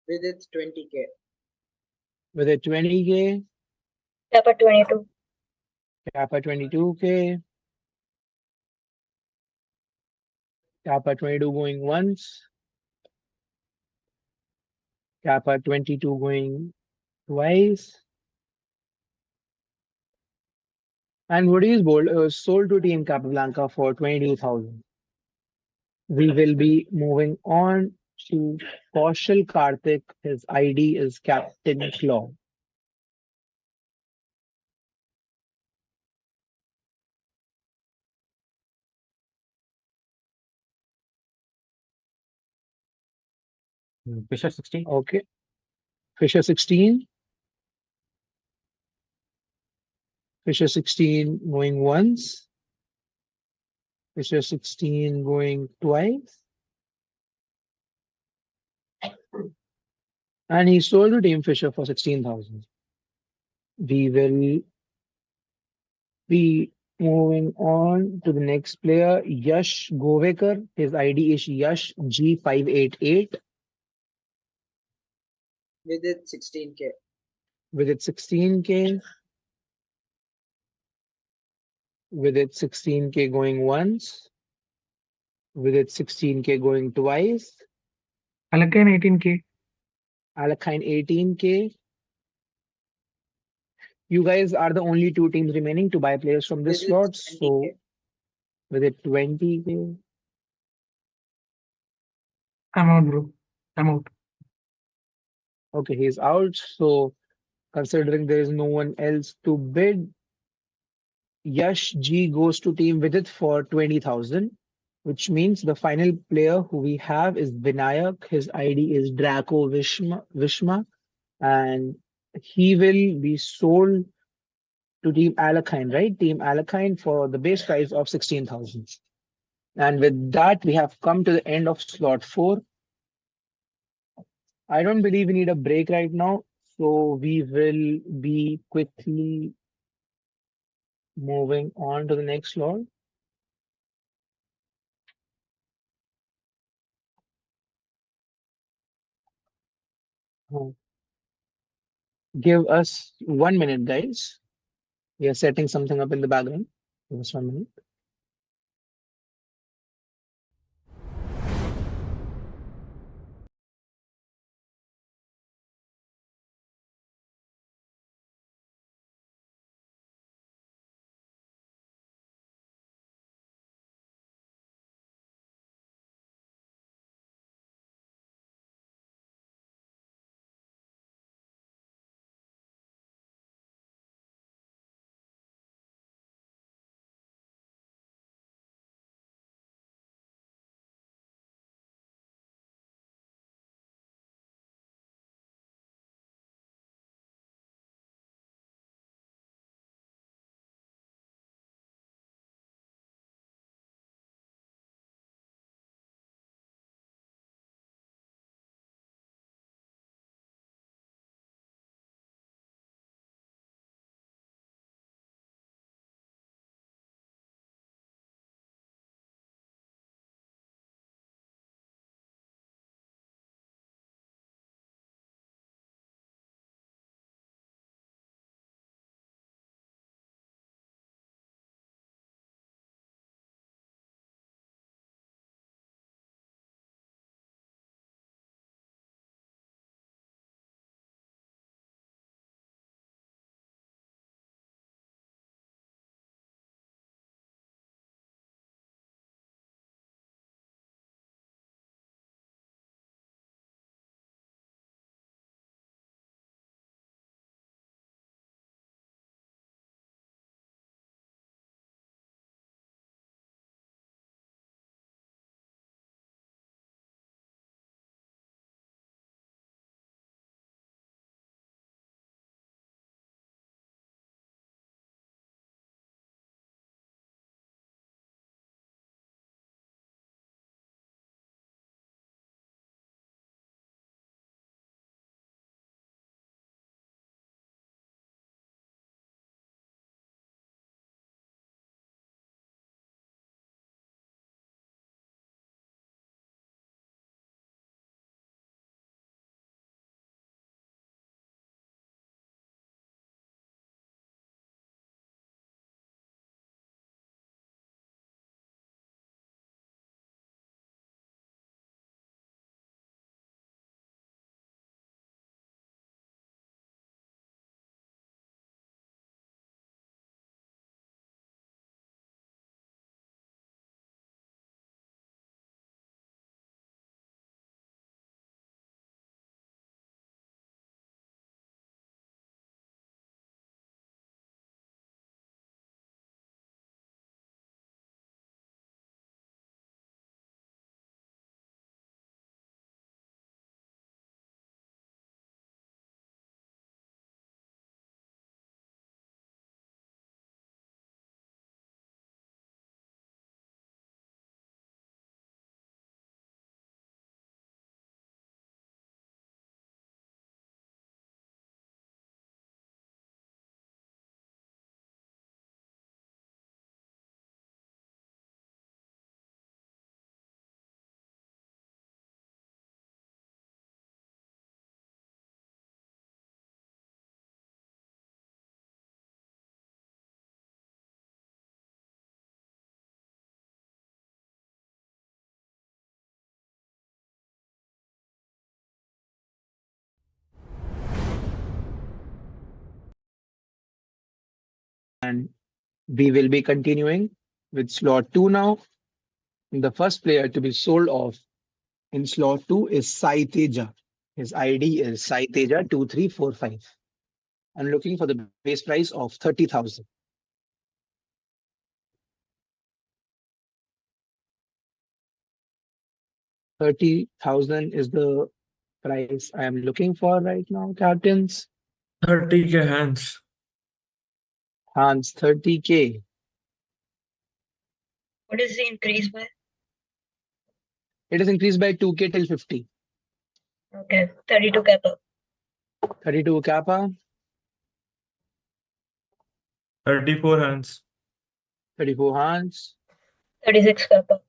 With its 20K. with it 20K, Kappa 22. Kappa 22K, Kappa 22 going once, Kappa 22 going twice, and Woody's board sold to Team Capablanca for 22,000. We will be moving on to Kaushal Karthik. His ID is Captain Claw. Fisher 16. Okay. Fisher 16. Fisher 16 going once. Fisher 16 going twice. And he sold to Team Fisher for 16,000. We will be moving on to the next player, Yash Govekar. His ID is Yash G588. With its 16K. With it 16K. With it 16K going once. With it 16K going twice. Alakane 18K. Alakine 18K. You guys are the only two teams remaining to buy players from this With slot. its So 20K. with it 20K. I'm out, bro. I'm out. Okay, he's out. So considering there is no one else to bid, Yash G goes to Team Vidit for 20,000, which means the final player who we have is Vinayak. His ID is Draco Vishma, and he will be sold to Team Alakine, right? Team Alakine for the base price of 16,000. And with that, we have come to the end of slot 4. I don't believe we need a break right now, so we will be quickly moving on to the next slot. Give us 1 minute, guys. We are setting something up in the background. Give us 1 minute. We will be continuing with slot 2 now. The first player to be sold off in slot 2 is Sai Teja. His ID is Sai Teja 2345. I'm looking for the base price of 30,000. 30,000 is the price I am looking for right now, captains. 30K hands. Hans, 30K. What is the increase by? It is increased by 2K till 50. Okay, 32 kappa. 32 kappa, 34 hands. 34 Hans, 36 kappa.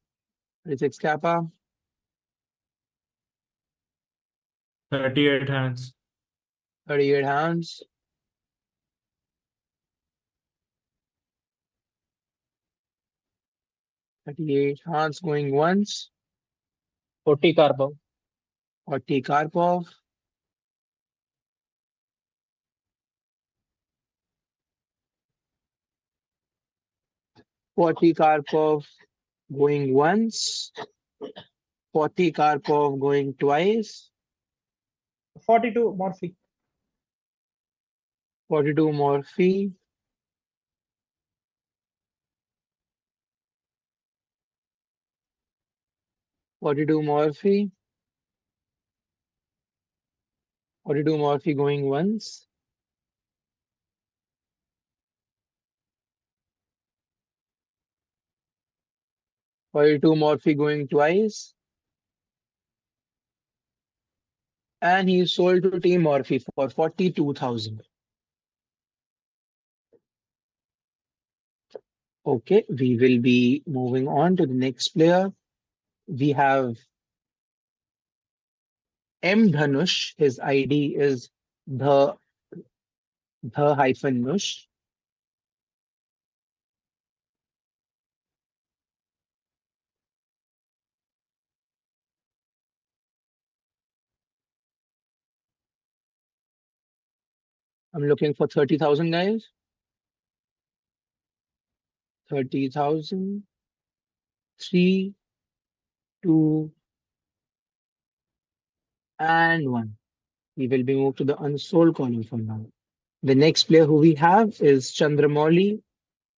36 kappa, 38 hands. 38 Hans, 38 Hans going once, 40 Karpov. 40 Karpov, 40 Karpov going once, 40 Karpov going twice, 42 Morphe. 42 Morphe, 42 Morphe, 42 Morphe going once, 42 Morphe going twice, and he is sold to Team Morphe for 42,000. Okay, we will be moving on to the next player. We have M Dhanush. His ID is the hyphen Nush. I'm looking for 30,000 guys. 30,000. 3, 2, and 1. We will be moved to the unsold column for now. The next player who we have is Chandramouli.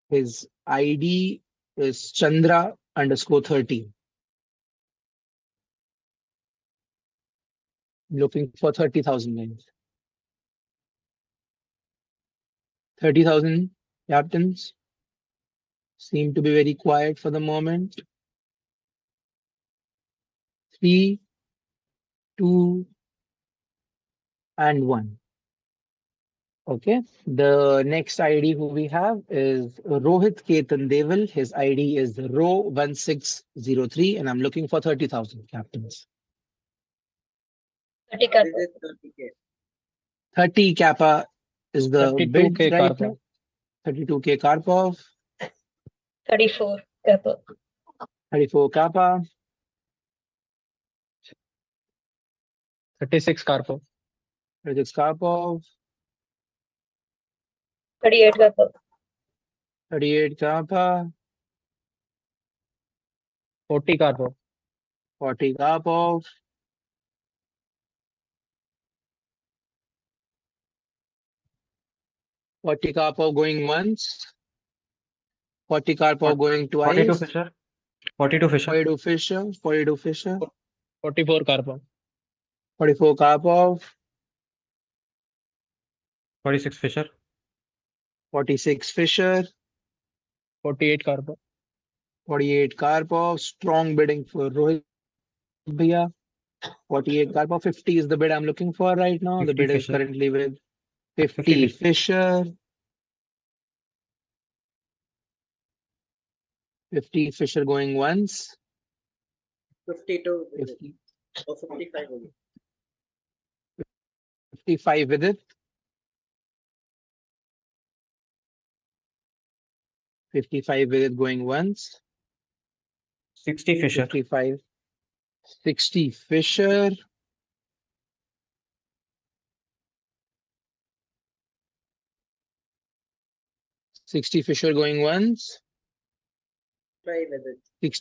His ID is Chandra underscore 13. Looking for 30,000 guys. 30,000 captains seem to be very quiet for the moment. 3, 2, and 1. Okay. The next ID who we have is Rohit Ketan Deval. His ID is RO1603, and I'm looking for 30,000 captains. 30 kappa. 30 kappa is the bid 32K right Karpov. now. 32K Karpov, 34 kappa. 34 kappa, 36 Karpov. 36 Karpov, 38 kappa. 38 kappa, 40 Karpov. 40 Karpov, 40 Karpov going once, 40 Karpov going 42 twice, Fisher. 42 Fisher. 42 Fisher, 42 Fisher, 44 Karpov. 44 Karpov, 46 Fisher. 46 Fisher, 48 Karpov. 48 Karpov. Strong bidding for Rohit Bhaiya. 48 Karpov. 50 is the bid I'm looking for right now. The 50 bid is Fisher. currently with 50 50 Fisher. Fisher. 50 Fisher going once. 52 50, or 55 only. 55 with it. 55 with it going once. 60 Fisher. 55. 60 Fisher. 60 Fisher going once. 5 with it.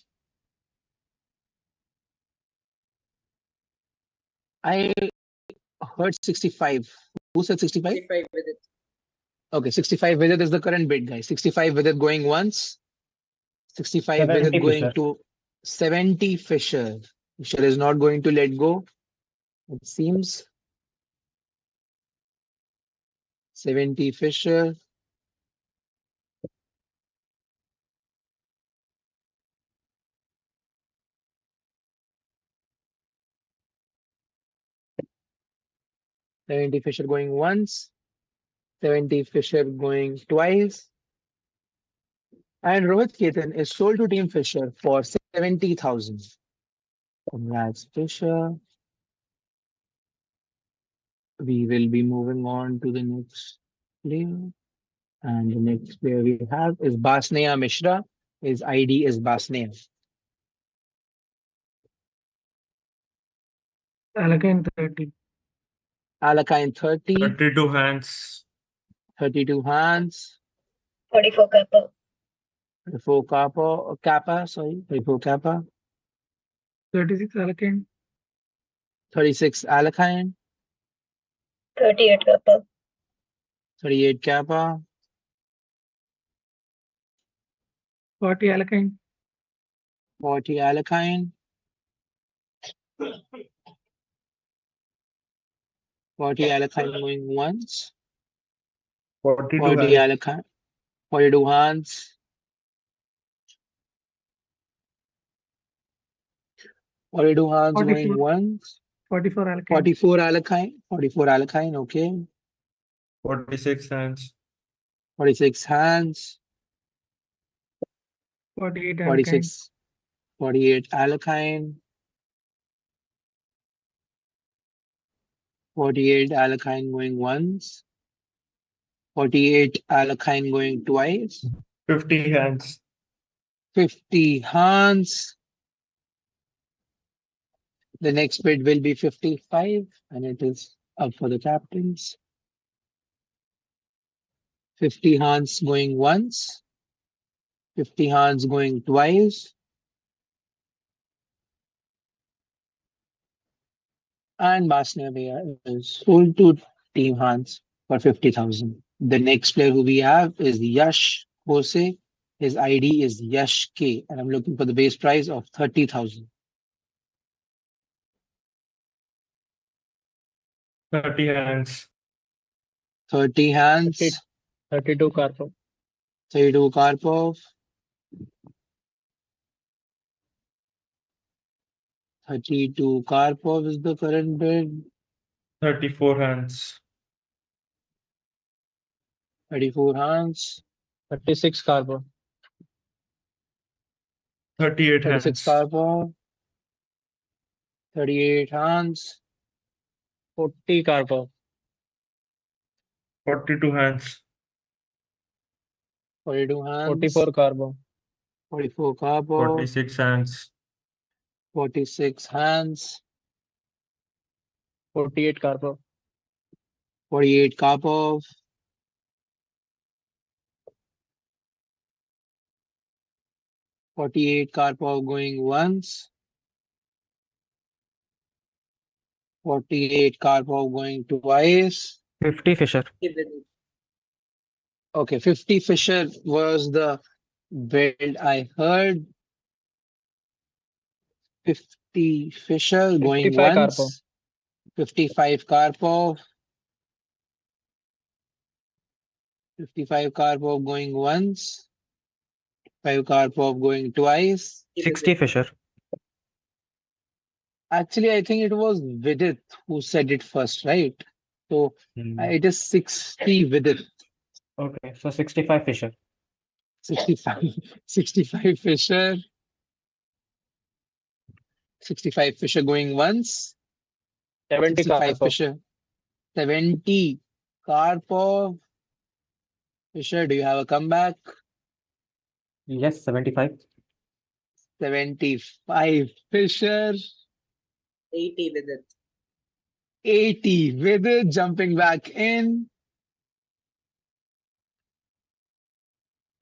I heard 65. Who said 65? 65 with it. Okay, 65 with it is the current bid, guys. 65 with it going once. 65 with 70 it going Fisher. to 70 Fisher. Fisher is not going to let go. It seems. 70 Fisher. $70 Fisher going once. 70 Fisher going twice. And Rohit Ketan is sold to Team Fisher for 70,000. Congrats, Fisher. We will be moving on to the next player. And the next player we have is Basneya Mishra. His ID is Basneya. Alakane 30. Alakine 30, 32 hands. 32 hands, 44 kappa. 34 kappa, sorry, 34 kappa, 36 Alakane. 36 Alakine, 38 kappa. 38 kappa, 40 Alakane. 40 Alakine, 40 Alakine going once, 42 40 hands. Alakine, 42 hands, 42 hands 44. going once, 44 Alakane. 44 Alakine, 44 Alakine, okay, 46 hands. 46 hands, 48 Alakane. 46, 48 Alakine, 48 Alakine going once, 48 Alakine going twice, 50 hands. 50 hands. The next bid will be 55, and it is up for the captains. 50 hands going once, 50 hands going twice, and Basneya is sold to Team Hans for 50,000. The next player who we have is Yash Kose. His ID is Yash K, and I'm looking for the base price of 30,000. 30 hands. 30 hands, 32 Karpov. 32 Karpov, 32 Karpov is the current bid, 34 hands. 34 hands, 36 Karpov. 38 36 hands. Karpov, 38 hands, 40 Karpov. 42 hands. 42 hands, 44 Karpov. 44 Karpov, 46 hands. 46 hands, 48 Karpov. 48 Karpov, 48 Karpov going once, 48 Karpov going twice. 50 Fisher. Okay, 50 Fisher was the bid I heard. 50 Fisher going 55 once, Karpov. 55 Karpov, 55 Karpov going once, 5 Karpov going twice. 60 Fisher. Actually, I think it was Vidit who said it first, right? So it is 60 Vidit, Okay, so 65 Fisher. 65, 65 Fisher, 65 Fisher going once, 70 65 Karpov. Fisher, 70 Karpov. Fisher, do you have a comeback? Yes, 75. 75 Fisher, 80 with it. 80 Vidit jumping back in.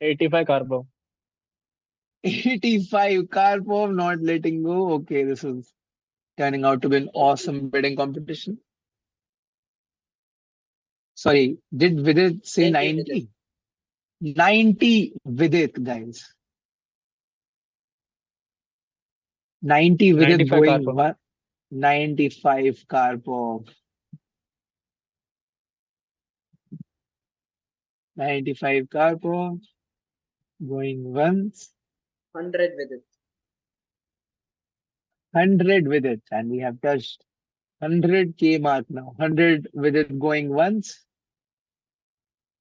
85 Carbo. 85 Karpov not letting go. Okay, this is turning out to be an awesome bidding competition. Sorry, did Vidit say 90? 90 Vidit, guys. 90 Vidit 95 going Carbo. one. 95 Karpov. 95 Karpov. Going once. 100 with it. 100 with it. And we have touched 100K mark now. 100 with it going once.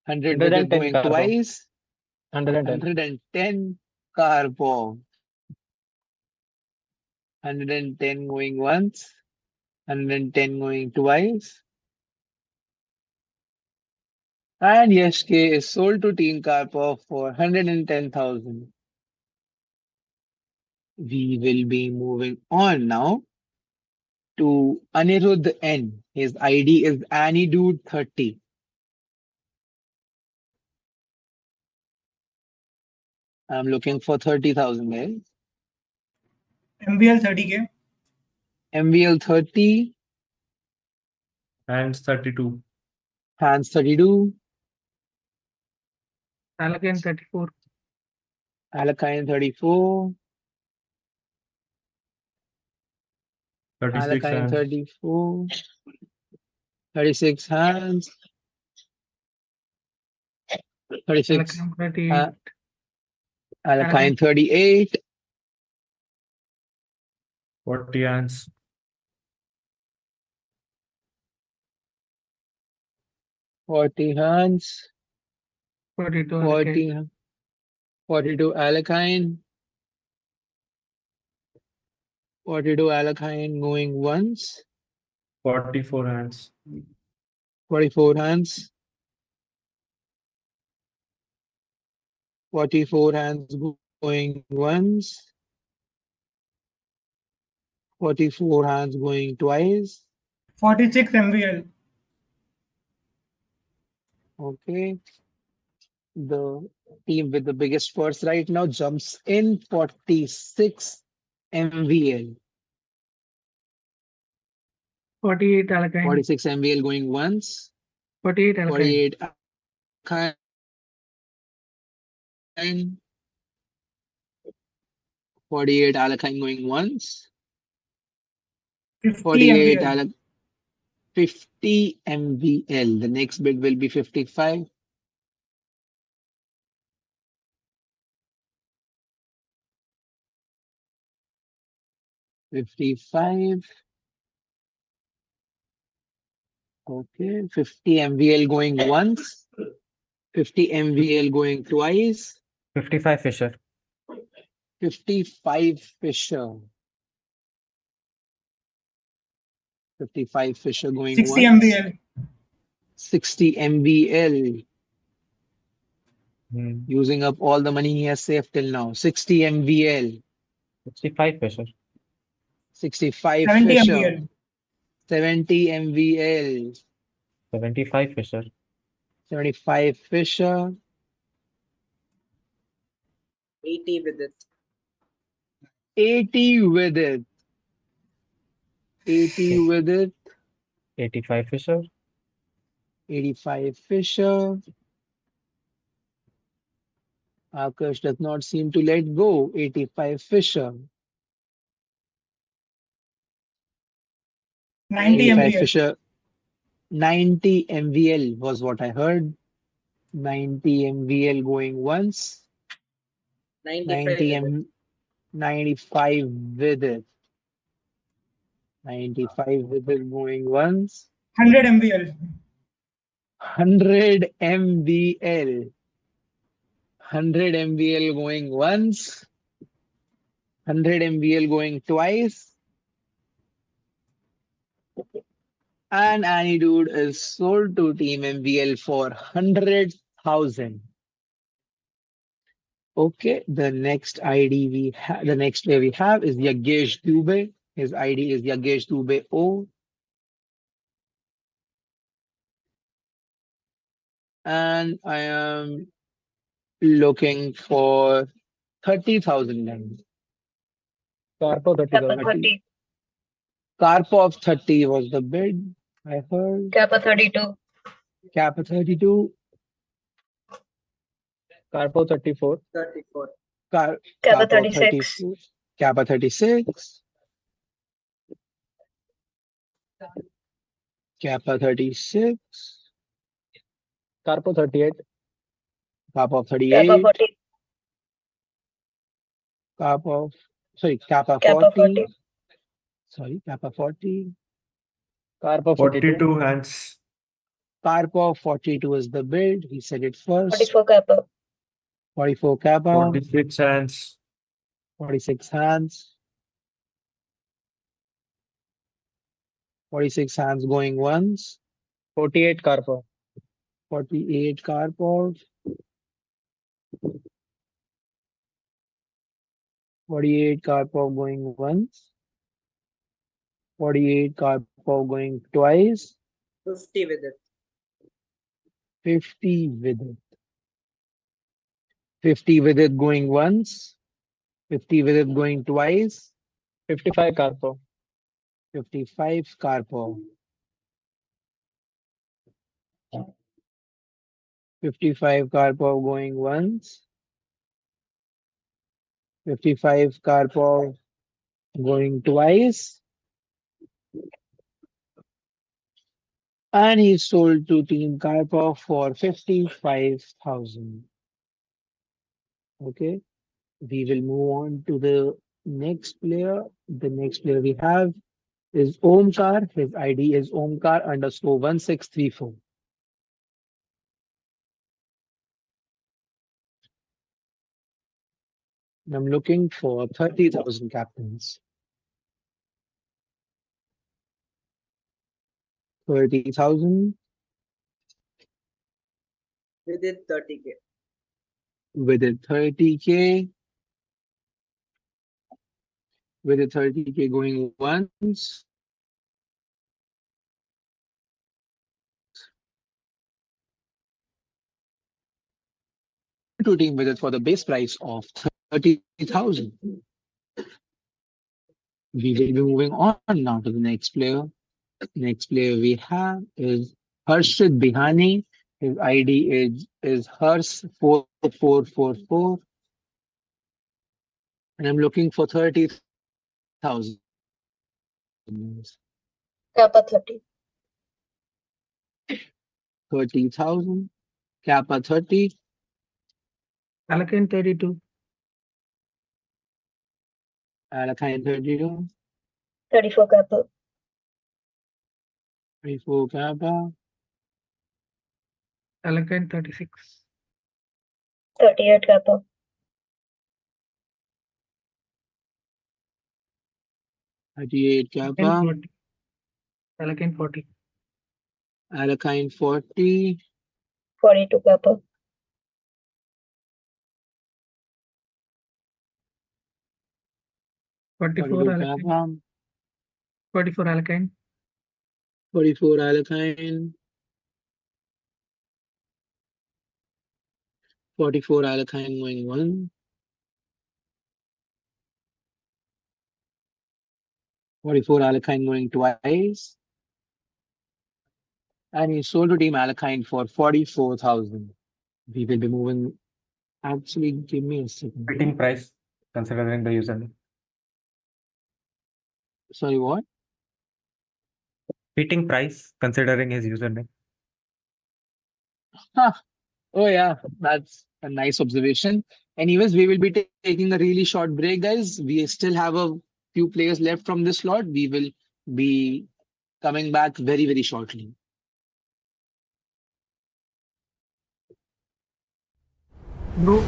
100 with it 110 going Carbo. twice. 110. 110 Karpov. 110 going once. 110 going twice. And Yashke is sold to Team Karpov for 110,000. We will be moving on now to Anirudh N. His ID is AnyDude30. I'm looking for 30,000 guys. MBL 30K. MVL 30, Hands 32. hands 32, Alakane 34. Alakine 34, 36 Alakine hands. 34, 36 hands, 36, Alakane 38. Alakine 38, 40 hands. 40 hands, 42 Alakane. 42 Alakine, 42 Alakine going once, 44 hands. 44 hands, 44 hands going once, 44 hands going twice. 46 MBL. Okay. The team with the biggest purse right now jumps in 46 MVL. 48 Alakane. 46 MVL going once, 48 Alakane. 48 Alakine, 48 Alakine going once, 50 48 MBL. 50 MVL. The next bid will be 55. $55. Okay, 50 MVL going once, 50 MVL going twice, 55 Fisher. 55 Fisher. 55 Fisher going 60 once, MBL. 60 MVL. Hmm. Using up all the money he has saved till now. 60 MVL. 65 Fisher. 65 70 Fisher. MBL. 70 MVL. 75 Fisher. 75 Fisher. 80 with it. 80 with it. 80 with it. 85 Fisher. 85 Fisher. Akash does not seem to let go. 85 Fisher. 90 85 MBL. Fisher. 90 MVL was what I heard. 90 MVL going once. 95 90 with it. 95 with it. 95 with it going once. 100 MBL. 100 MVL. 100 MVL going once. 100 MVL going twice. And AnyDude is sold to Team MVL for 100,000. Okay, the next ID we have, the next player we have is Yagesh Dubey. His ID is Yagesh Dubey O. And I am looking for 30,000 then. Carpo Kappa 30,000. 30. Karpov 30 was the bid, I heard. Kappa 32. Kappa 32. Carpo 34. Kappa Kappa 36. 34. Kappa 36. Kappa 36. Carpo 38. Kappa Kappa 38. 40. Kappa Kappa 40. 40. Sorry, Kappa 40. Carpo 42. 42 hands. Karpov 42 is the bid. He said it first. 44 Kappa. 44 Kappa. 46 hands. 46 hands. 46 hands going once. 48 Carpo. 48 Karpov. 48 Karpov going once. 48 Karpov going twice. 50 with it. 50 with it. 50 with it going once. 50 with it going twice. 55 Carpo. 55 Karpov. 55 Karpov going once. 55 Karpov going twice. And he sold to Team Karpov for 55,000. Okay. We will move on to the next player. The next player we have is Omkar. His ID is Omkar underscore 1634. I'm looking for 30,000 captains. 30,000 With it 30k. with a 30K. With a 30K going once. To team with it for the base price of 30,000. We will be moving on now to the next player. Next player we have is Harshit Bihani. His ID is Hers4444. And I'm looking for 30,000. Kappa 30. 30,000. Kappa 30. Alakine 32. Alakine 32. 34 Kappa. 34 Kappa. Alakine 36. 38 Kappa. 38 Kappa. Alakine 40. Alakine 40. 42 Kappa. 44 Alakine. 44 Alakine. 44 Alakine. 44 Alakine going one. 44 Alakine going twice. And he sold to Team Alakine for 44,000. We will be moving. Actually, give me a second. Bidding price considering the username. Sorry, what? Beating price considering his username. Huh. Oh, yeah, that's a nice observation. Anyways, we will be taking a really short break, guys. We still have a few players left from this slot. We will be coming back very, very shortly. Bro,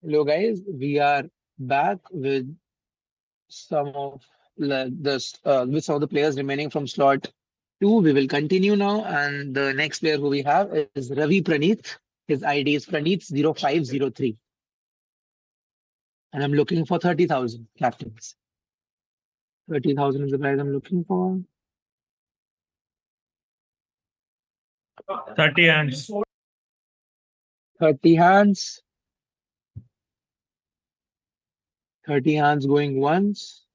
Hello guys, we are back with some of with some of the players remaining from slot 2. We will continue now, and the next player who we have is Ravi Praneeth. His ID is Praneeth0503, and I'm looking for 30,000 captains. 30,000 is the price I'm looking for. 30 hands. 30 hands. 30 hands going once.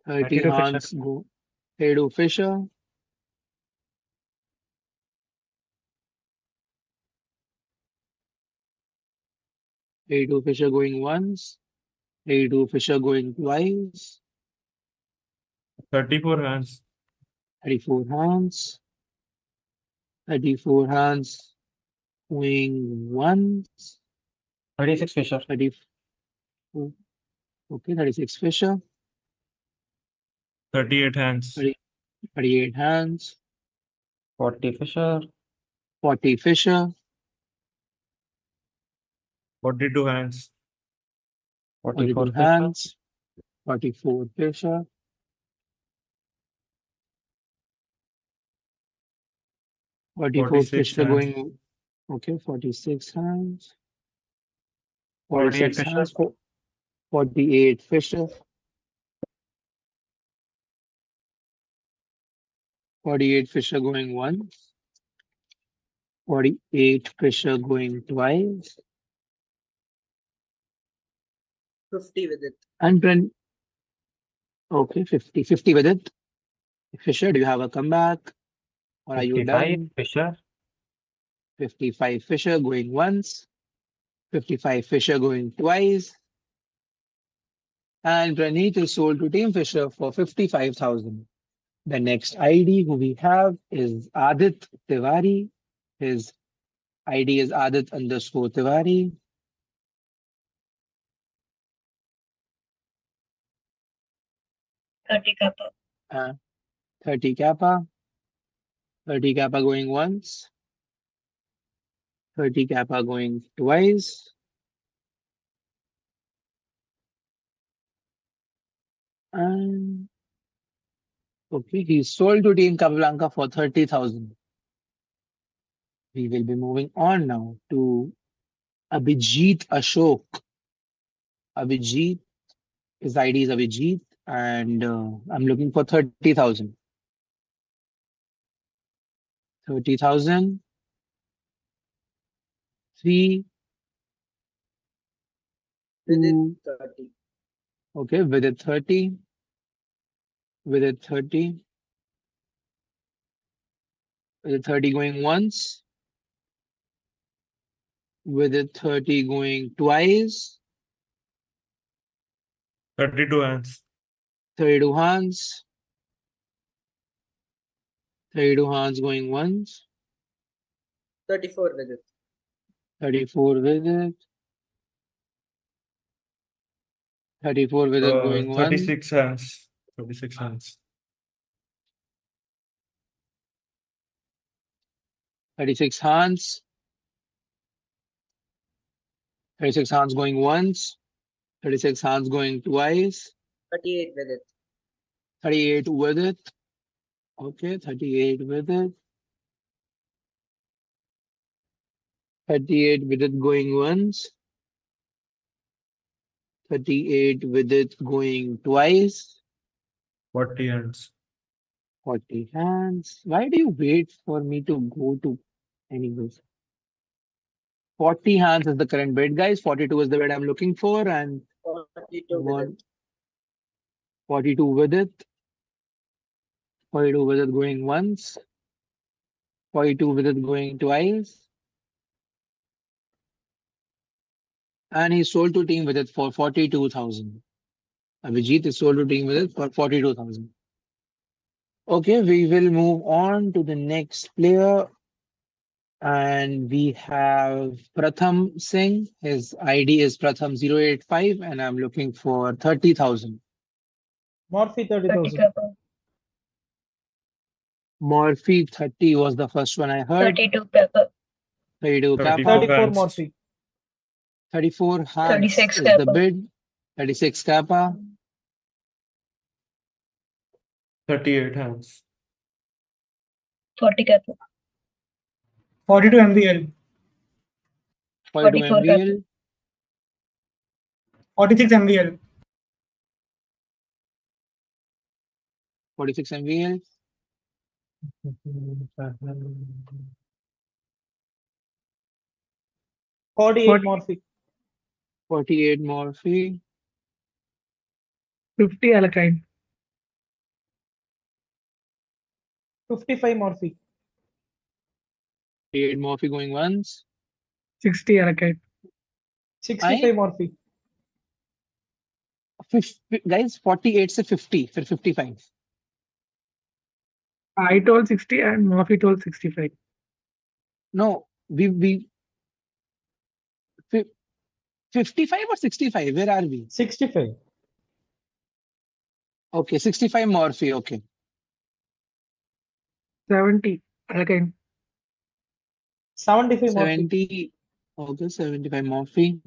30 32 hands go. 32 Fisher. 32 Fisher going once. 32 Fisher going twice. 34 hands. 34 hands. 34 hands going once. 36 Fisher. 34. Okay, 36 Fisher. 38 hands. 38 hands. 40 Fisher. 40 Fisher. 42 hands. 44 42 Fisher. hands. 44 Fisher. 44 46 Fisher hands. going. Okay, 46 hands. 48 46 Fisher. hands. 48 Fisher. 48 Fisher going once. 48 Fisher going twice. 50 with it. And Brent. Okay, 50. 50 with it. Fisher, do you have a comeback? Or are you 55 done? Fisher. 55 Fisher going once. 55 Fisher going twice. And Praneeth is sold to Team Fisher for 55,000. The next ID who we have is Adit Tiwari. His ID is Adit_Tiwari. Kappa. 30 Kappa. 30 Kappa going once. 30 Kappa going twice. And okay, he's sold to Team Capablanca for 30,000. We will be moving on now to Abhijit Ashok. Abhijit, his ID is Abhijit, and I'm looking for 30,000. 30,000. 3, Within 2, 30. okay, with it 30. With it 30. With it 30 going once. With it 30 going twice. 32 hands. 32 hands. 32 hands going once. 34 with it. 34 with it. 34 with it going once. 36 hands. 36 hands. 36 hands. 36 hands going once. 36 hands going twice. 38 with it. 38 with it. Okay, 38 with it. 38 with it going once. 38 with it going twice. 40 hands. 40 hands. Why do you wait for me to go to anyways? 40 hands is the current bid, guys. 42 is the bid I'm looking for, and 42 with it. 42 with it. 42 with it going once. 42 with it going twice. And he sold to Team with it for 42,000. Abhijit is sold to Team with it for 42,000. Okay, we will move on to the next player. And we have Pratham Singh. His ID is Pratham085, and I'm looking for 30,000. Morphe 30 30,000. Kappa. Morphe 30 was the first one I heard. 32 Kappa. 32 34 Kappa. 34 hands. Morphe. 34 hands 36 is the kappa. bid. 36 kappa. 38 hands. 40 kappa. 42 MVL. 42 44 kappa. MVL. 46 MVL. 46 MVL. 48 Morphy. 48 Morphy. 50 Alkyne. 55 Morphy. 8 Morphy going once. 60 Alkyne. 65 Morphy. Guys, 48 से 50, फिर 55. I told 60 and Murphy told 65. No, we 55 or 65? Where are we? 65. Okay, 65 Morphy. Okay. 70 Alkyne. 75 Morphy. 70. Okay, 75 Morphy.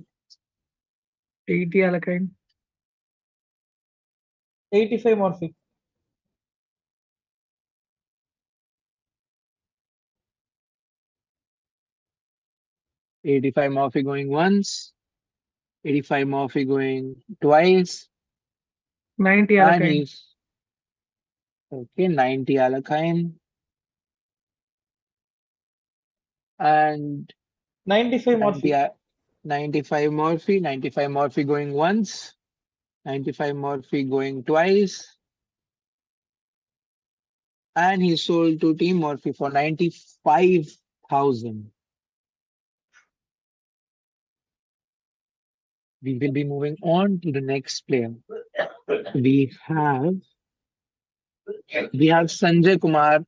80 Alkyne. 85 Morphy. 85 Morphy going once. 85 Morphy going twice. 90 And Alkyne. he's okay, 90 Alkyne. And 95 Morphy. 95 Morphy. 95 Morphy going once. 95 Morphy going twice. And he sold to Team Morphy for 95,000. We will be moving on to the next player. We have Sanjay Kumar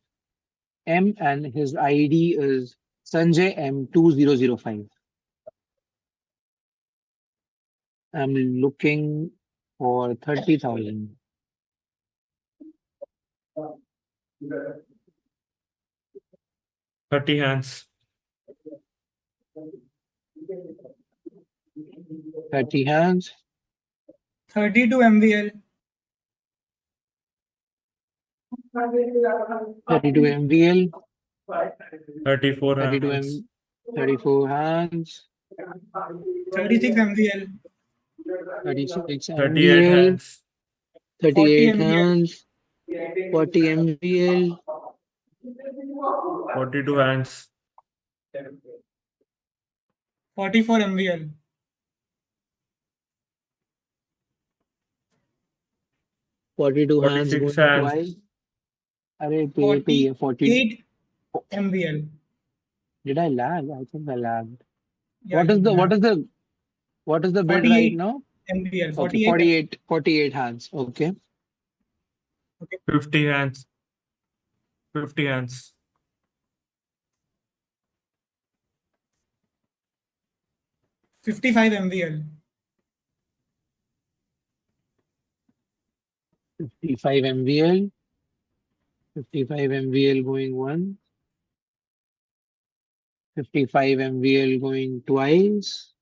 M, and his ID is Sanjay M2005. I'm looking for 30,000. 30 hands. 30 hands. 32 MVL. 32 MVL. 34 32 hands. 34 hands. 36 MVL. 36 38 MVL. hands. 38 40 hands. 40 MVL. 42 hands. 44 MVL. 42 hands 46 going hands. twice. Arey, पे ही है 40. 48 MVL. Did I lag? I think I lagged. Yeah, What is you the have bid right 48 now? MVL. Okay, 48. 48 hands. Okay. 50 hands. 50 hands. 55 MVL. 55 MVL. 55 MVL going one. 55 MVL going twice.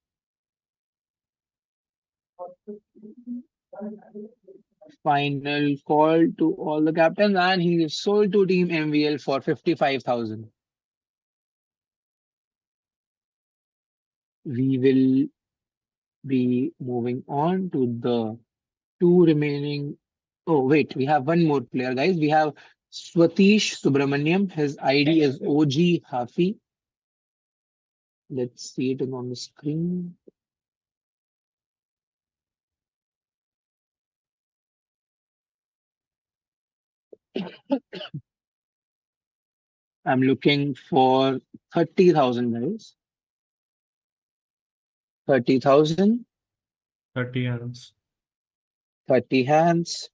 Final call to all the captains, and he is sold to Team MVL for 55,000. We will be moving on to the two remaining. Oh, wait, we have one more player, guys. We have Swatish Subramaniam. His ID is OG Hafi. Let's see it on the screen. I'm looking for 30,000, guys. 30,000. 30 hands. 30 hands.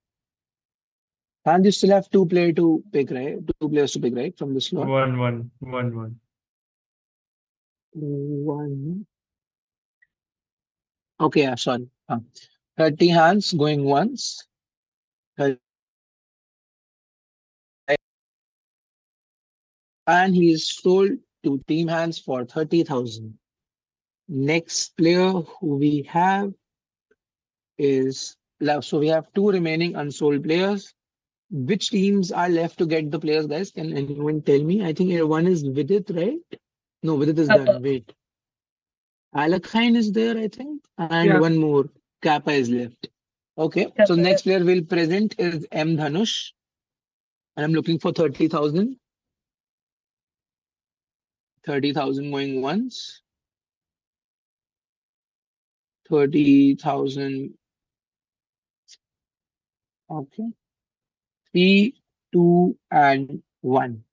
And you still have two players to pick, right? Two players to pick, right? From the slot. 1. One. Okay, yeah, sorry. 30 hands going once. 30. And he is sold to Team Hands for 30,000. Next player who we have is left. So we have two remaining unsold players. Which teams are left to get the players, guys? Can anyone tell me? I think one is Vidit, right? No, Vidit is Kappa. done. Wait. Alakine is there, I think. And Yeah. one more. Kappa is left. Okay. So Kappa. next player we'll present is M Dhanush. And I'm looking for 30,000. 30,000 going once. 30,000. Okay. 3, 2, and 1.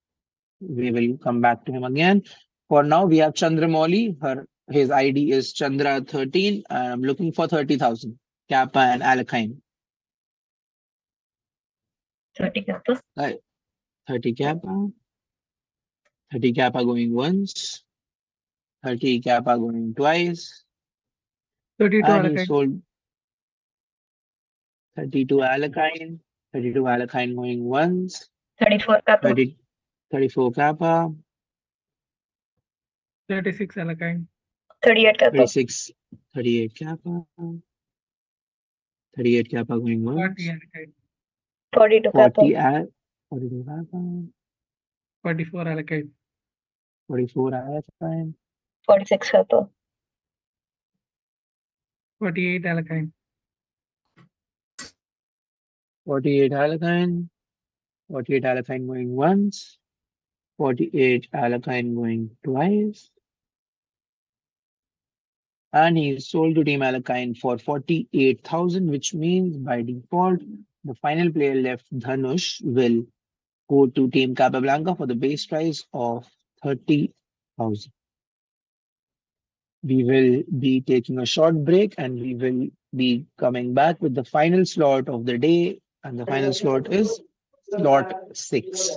We will come back to him again. For now, we have Chandramauli. His ID is Chandra13. And I'm looking for 30,000. Kappa and Alakine. 30 Kappa. 30 Kappa. 30 Kappa going once. 30 Kappa going twice. 32 And he Alakine. sold 32 Alakine. 32 Alakine going once. 34 Kappa. 34 Kappa. 36 Alakine. 38 Kappa. 36. 38 Kappa. 38 Kappa going 40 once. Alakine. 42 Kappa. 42 Kappa. 44 Alakine. 44 Alakine. 46 Kappa. 48 Alakine. 48 Alakine. 48 Alakine going once. 48 Alakine going twice. And he sold to Team Alakine for 48,000, which means by default, the final player left, Dhanush, will go to Team Capablanca for the base price of 30,000. We will be taking a short break and we will be coming back with the final slot of the day. And the final slot is slot 6.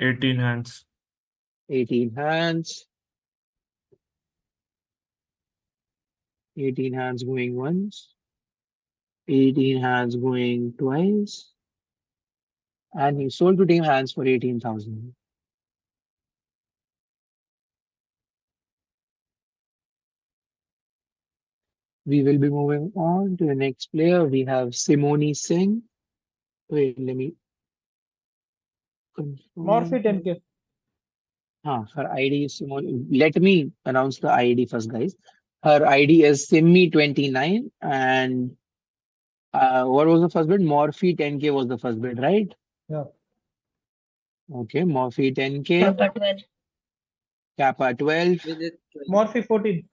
18 hands. 18 hands. 18 hands going once. 18 hands going twice. And he sold to team hands for 18,000. We will be moving on to the next player. We have Simone Singh. Wait, let me confirm. Morphe 10K. Her ID is Simone. Let me announce the ID first, guys. Her ID is Simmi29 and what was the first bid? Morphe 10K was the first bid, right? Yeah. Okay, Morphe 10K, Kappa 12. Kappa 12. Morphe 14.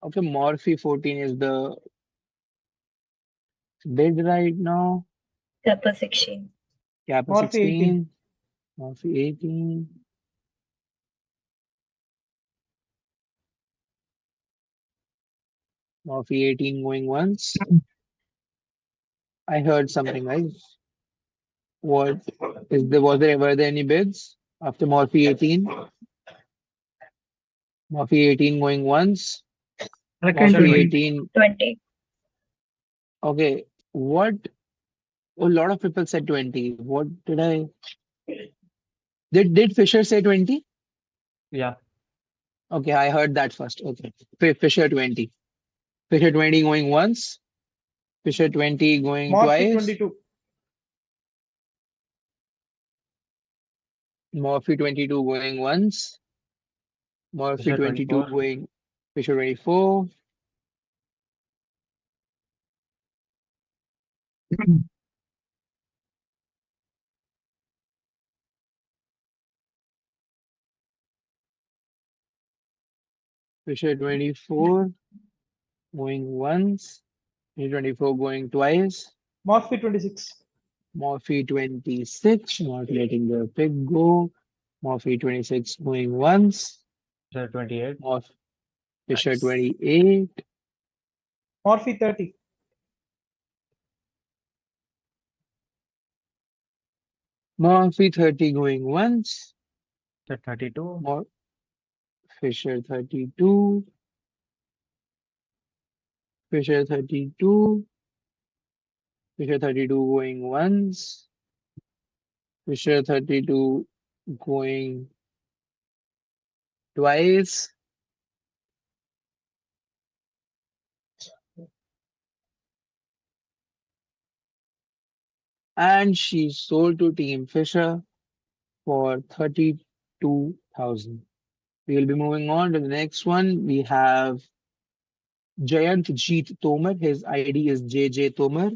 Okay, Morphe 14 is the bid right now. Kappa 16. Kappa Morphe 16. Morphe 18. Morphe 18 going once. I heard something, guys. What is there? Were there any bids after Morphe 18? Morphe 18 going once. Alakant Morphe 20. 18. 20. Okay, what? A lot of people said 20. What did I? Did Fisher say 20? Yeah. Okay, I heard that first. Okay, Fisher 20. Fisher 20 going once. Fisher 20 going Morphe twice. 22. Morphe 22 going once. Morphe Fisher 22 24. going. Fisher 24. Fisher 24 going once. Fisher 24 going twice. Morphe 26. Morphe 26 not letting the pick go. Morphe 26 going once. Fisher 28. Fisher Nice. 28. Morphe 30. Morphe 30 going once. Fisher 32. Fisher 32. Fisher 32. Fisher 32 going once. Fisher 32 going twice. And she sold to Team Fisher for 32,000. We will be moving on to the next one. We have Jayant Jeet Tomar. His ID is JJ Tomar.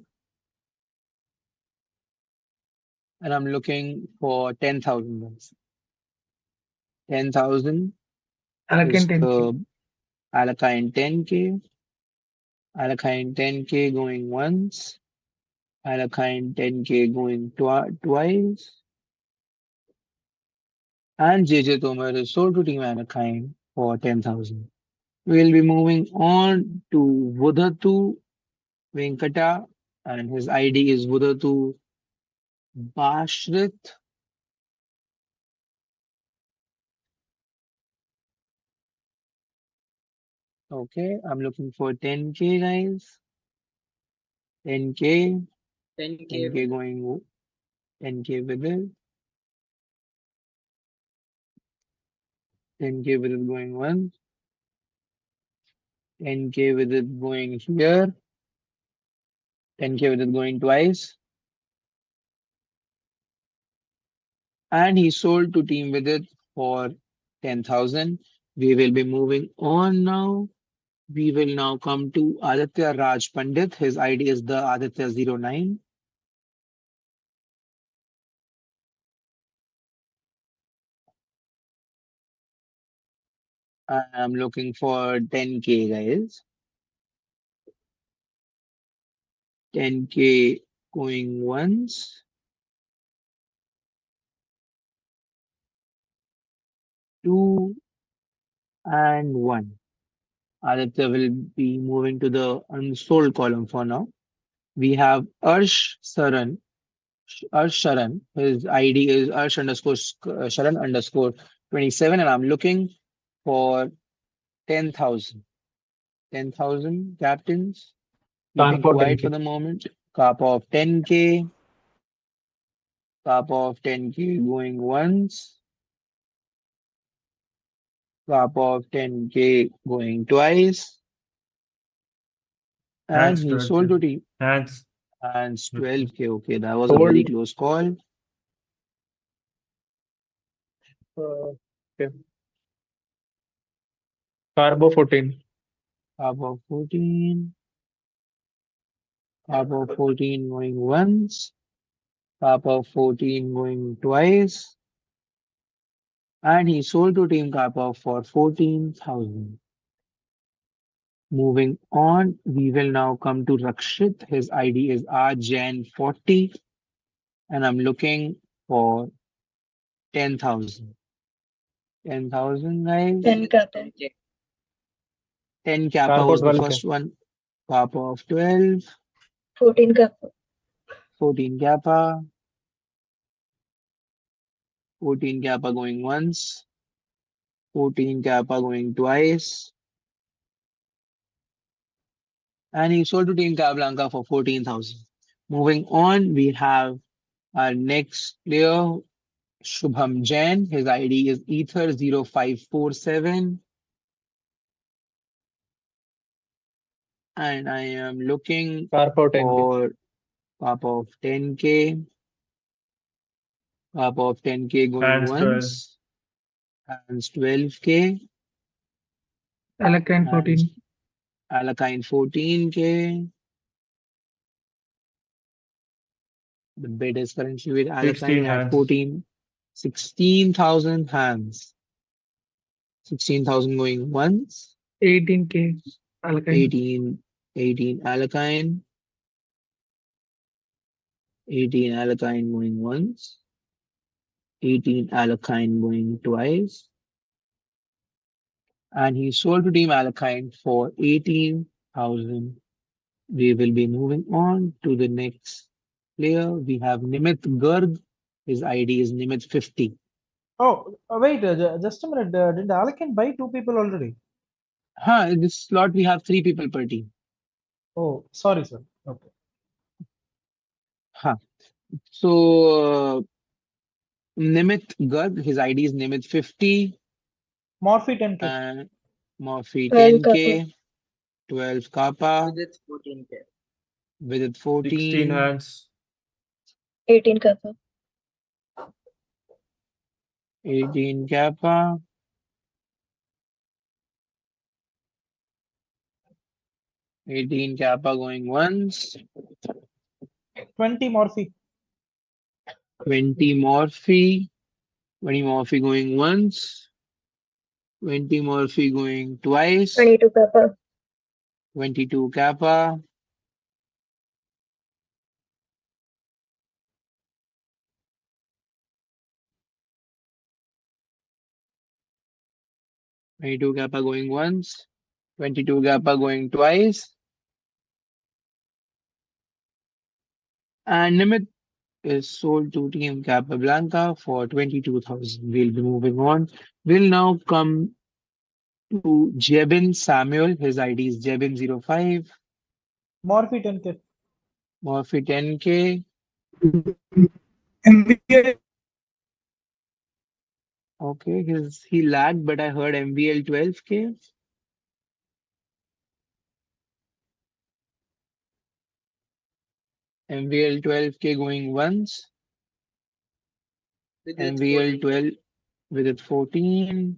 And I'm looking for 10,000. 10,000 is Alakant 10K. the Alakine 10K. Alakine 10K going once. Alakine 10K going twice. And JJ Tomar is sold to Team Alakine for 10,000. We'll be moving on to Vudhatu Venkata, and his ID is Vudhatu Bashrit. Okay, I'm looking for 10K, guys. 10K. 10K going 10K with it. 10K with it going once. 10K with it going here. 10K with it going twice. And he sold to Team with it for 10,000. We will be moving on now. We will now come to Aditya Raj Pandit. His ID is the Aditya09. I'm looking for 10K, guys. 10K going once. 2 and 1. Aditya will be moving to the unsold column for now. We have Arsh Saran, Sharan. His ID is Sharan underscore 27, and I'm looking for 10,000. 10,000 captains. Keeping Carpo quiet for 10K. the moment. Carp of 10K. Carp of 10K going once. Carp of 10K going twice. And Hands he 12K. sold to team. Hands. And 12K. Okay, that was a Sold. very close call. Okay. Carbo 14. Carp of 14. Carp of 14 going once. Carp of 14 going twice. And he sold to Team Karpov for 14,000. Moving on, we will now come to Rakshit. His ID is RJan40, and I'm looking for 10,000. 10,000, guys. 10 kappa. 10 Kappa Carpo was the 12K. first one. Kappa of 12, 14 kappa. 14 Kappa, 14 Kappa going once, 14 Kappa going twice, and he sold to Team Casablanca for 14,000. Moving on, we have our next player, Shubham Jain. His ID is Ether0547. And I am looking Carpo 10K. for Cup of 10K. Cup of 10K going Hands 12. once. Hands 12K. Alakine And 14. Alakine 14K. The bid is currently with 16 Alakine at hands. 16,000 hands. 16,000 going once. 18K. Alakine. 18 Alakine. 18 Alakine going once. 18 Alakine going twice. And he sold to Team Alakine for 18,000. We will be moving on to the next player. We have Nimit Garg. His ID is Nimit50. Oh, wait, just a minute. Did Alkin buy 2 people already? In this slot we have 3 people per team. Oh, sorry, sir. Okay. So Nimit Garg, his ID is Nimit50. Morphe 10K. And Morphe 12 10K. 12 Kappa. With 14K. With it 16 14. hands. 18 kappa. 18 Kappa. 18 Kappa going once. 20 Morphe. 20 Morphe. 20 Morphe going once. 20 Morphe going twice. 22 kappa. 22 Kappa. 22 Kappa going once. 22 Kappa going twice. And Nimit is sold to Team Capablanca for 22,000. We'll be moving on. We'll now come to Jebin Samuel. His ID is Jebin05. Morphe 10K. Morphe 10K. MBA. Okay, he lagged, but I heard MVL 12K. MVL 12K going once. With it MVL 14K. 12 with it 14.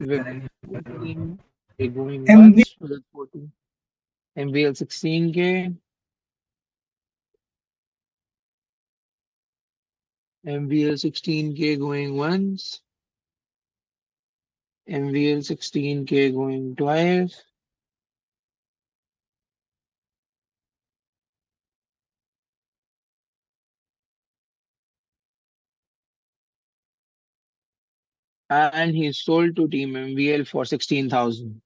With 14. They're going once with it 14. MVL 16K. MVL 16K going once. MVL 16K going twice. and he sold to Team MVL for 16,000.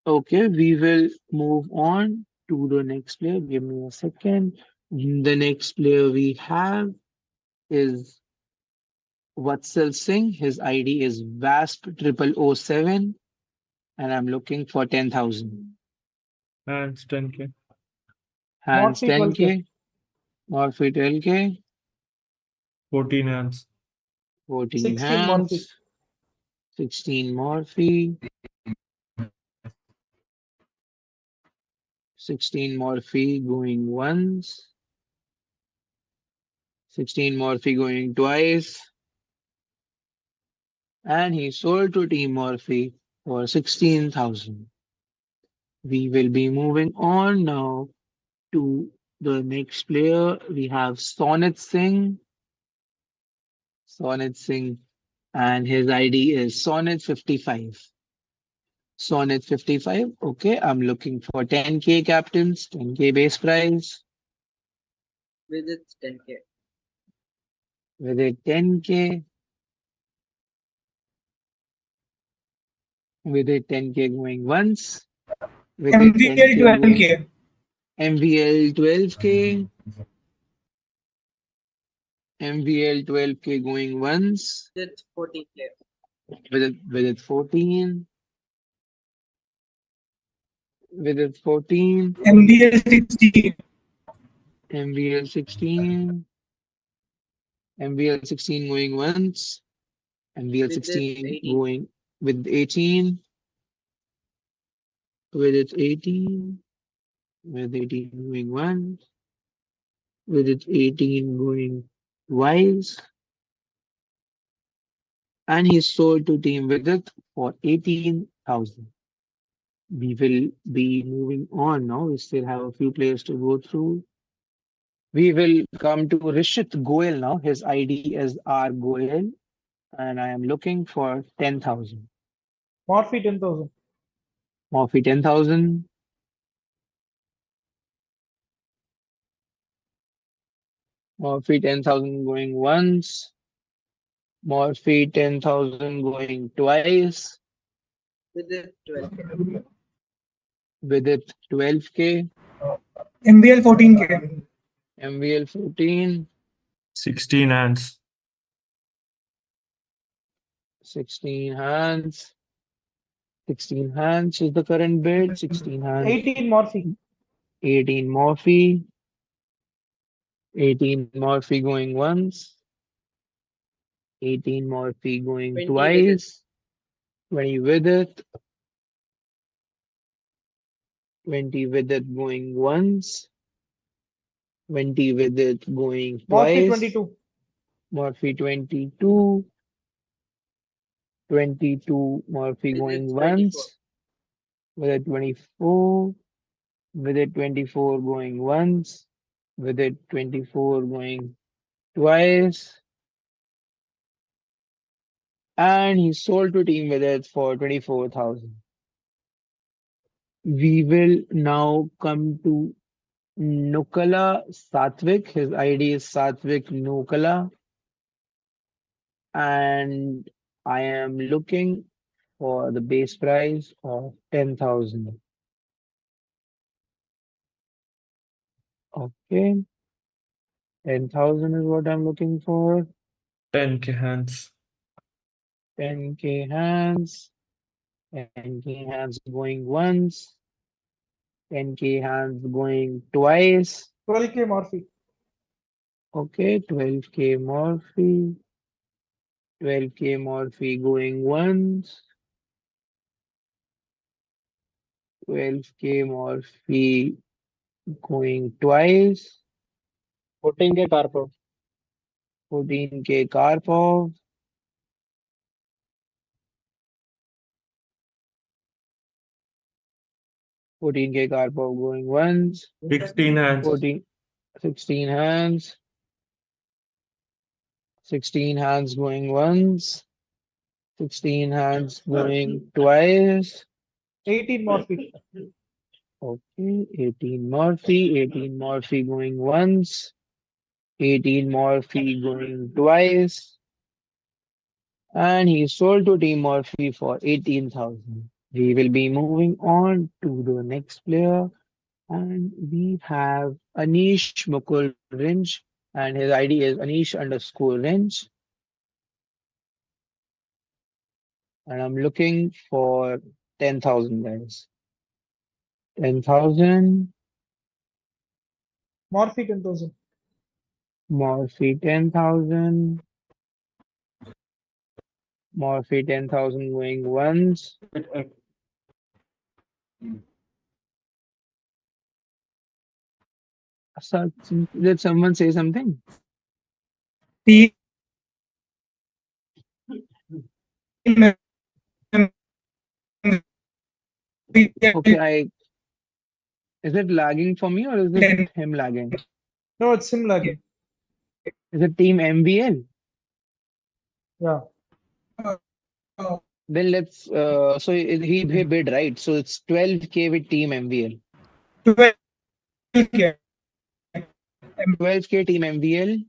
Okay, we will move on to the next player. Give me a second. The next player we have is Vatsal Singh. His ID is VASP 0007, and I'm looking for 10,000. Hands 10k. Hands Morphe 12K. 10k, Morphe 12k, 14 hands. 14 16 Morphe. hands, 16 Morphe, 16 Morphe going once, 16 Morphe going twice, and he sold to Team Morphe for 16,000. We will be moving on now to the next player. We have Sonit Singh. Sonit Singh, and his ID is Sonit 55. Sonit 55. Okay, I'm looking for 10k captains, 10k base price. With it 10k. With it 10k. With it 10k going once. With it 10k MVL going 12K. MVL 12k. MVL 12k going once. With it 14k. With it 14. With it 14. MVL 16. MVL 16. MVL 16 going once. MVL With it 16 18. going with 18. With it 18. With 18 going once. With it 18 going twice. And he sold to Team with it for 18,000. We will be moving on now. We still have a few players to go through. We will come to Rishit Goel now. His ID is R Goel, and I am looking for 10,000. Morphe 10,000. Morphe 10,000. Morphe 10,000 going once. Morphe 10,000 going twice. With it 12k. With it 12k. MVL 14K. MVL 14. 16 hands. 16 hands. 16 hands is the current bid. 16 hands. 18 Morphe. 18 Morphe. 18 Morphe going once. 18 Morphe going 20 with it. twice. 20 with it. 20 with it going once. 20 with it going Morphe twice. 22. Morphe 22. 22 Morphe With going it 24. once. With it 24. With it 24 going once. With it 24 going twice. And he sold to Team with it for 24,000. We will now come to Nukala Satvik. His ID is Satvik Nukala. And I am looking for the base price of 10,000. Okay. 10,000 is what I'm looking for. 10k hands. 10k hands. 10k hands going once. 10k hands going twice. 12k Morphe. Okay, 12k Morphe. 12k Morphe going once. 12k Morphe going twice. 14k Karpov. 14k Karpov. 14k Karpov going once. 16 hands. 16 hands. 16 hands going once. 16 hands going twice. 18 Morphe. Okay, 18 Morphe, 18 Morphe going once, 18 Morphe going twice, and he sold to Team Morphe for 18,000. We will be moving on to the next player, and we have Anish Mukul Rinj, and his ID is Anish_Rinj. And I'm looking for 10,000 guys. 10,000, Morphe 10,000. Morphe 10,000, Morphe 10,000 going once. Did someone say something? Team Okay, is it lagging for me or is it him lagging? No, it's him lagging. Is it Team MVL? Yeah. Then let's so he bid, right? So it's 12K with Team MVL. 12K. 12K Team MVL.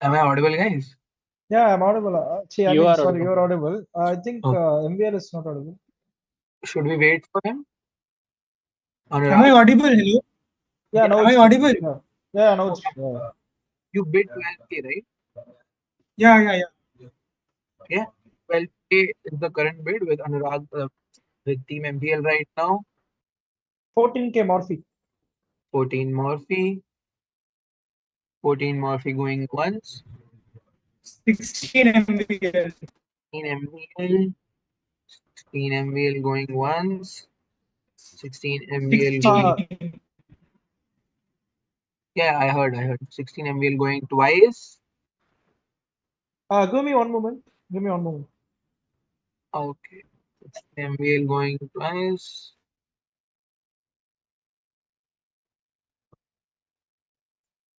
Am I audible, guys? Yeah, I'm audible. I You mean, are sorry, audible. you're audible. I think Okay. MVL is not audible. Should we wait for him? Am I Anurag, audible? Hello? Yeah, now Am I it's audible? yeah. Yeah, now it's yeah. you bid 12K, right? Yeah. Yeah. 12K is the current bid with Anurag with Team MPL right now. 14K Morphe. 14 Morphe. 14 Morphe going once. 16 MBL. 16 MVL. 16 MVL going once. 16 MVL going. 16. Yeah, I heard. 16 MVL going twice. Give me one moment. Give me one moment. Okay. 16 MVL going twice.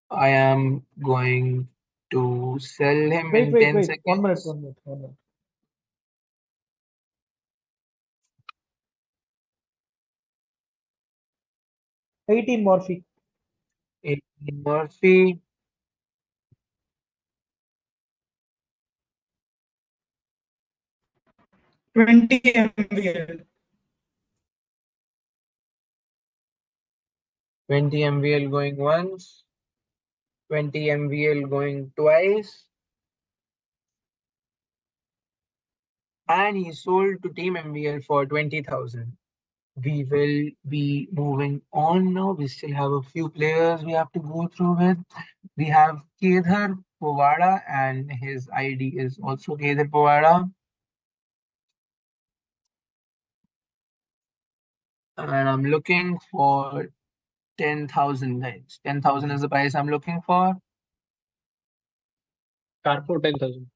I am going to sell him in 10 seconds. 1 minute, 1 minute, 1 minute. $18 Morphe. 18 Morphe. 20 MBL. 20 MVL going once. 20 MVL going twice. And he sold to Team MVL for 20,000. We will be moving on now. We still have a few players we have to go through with. We have Kedar Povada, and his ID is also Kedar Povada. And I'm looking for 10,000 guys. 10,000 is the price I'm looking for. Carpo 10,000.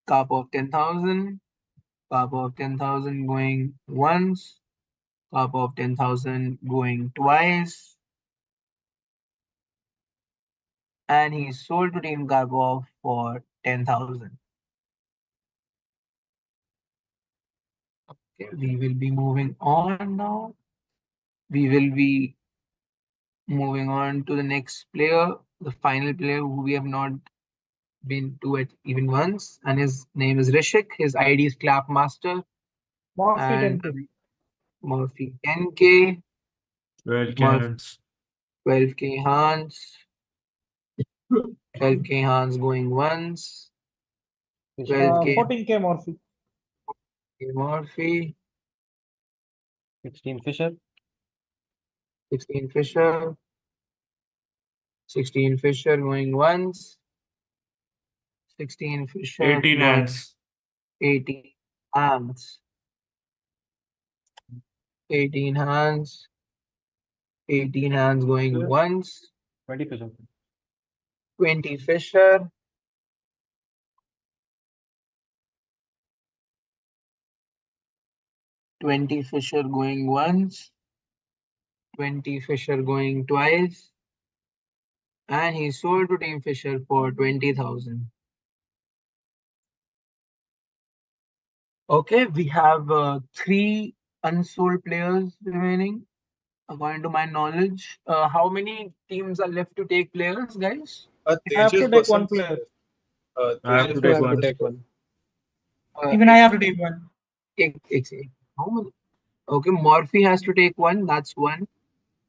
Carp of 10,000. Carp of 10,000 going once. Carp of 10,000 going twice. And he sold to Team Karpov for 10,000. Okay, we will be moving on now. We will be moving on to the next player, the final player who we have not been to it even once, and his name is Rishik. His ID is Clapmaster. Morphe And 10K. Murphy 10K. 12K Murphy hands. 12K Hans. 12K Hans going once. 12K 14K Morphe. Murphy. 16 Fisher. 16 Fisher. 16 Fisher going once. 16 Fisher 18 going hands. 18 hands. 18 hands. 18 hands going Yeah. once. 20 Fisher. 20 Fisher. 20 Fisher going once, 20 Fisher going twice, and he sold to Team Fisher for 20,000. Okay, we have 3 unsold players remaining, according to my knowledge. How many teams are left to take players, guys? You have to take one player. I have to take one. Even I have to take one. How many? Okay, Morphy has to take one. That's one.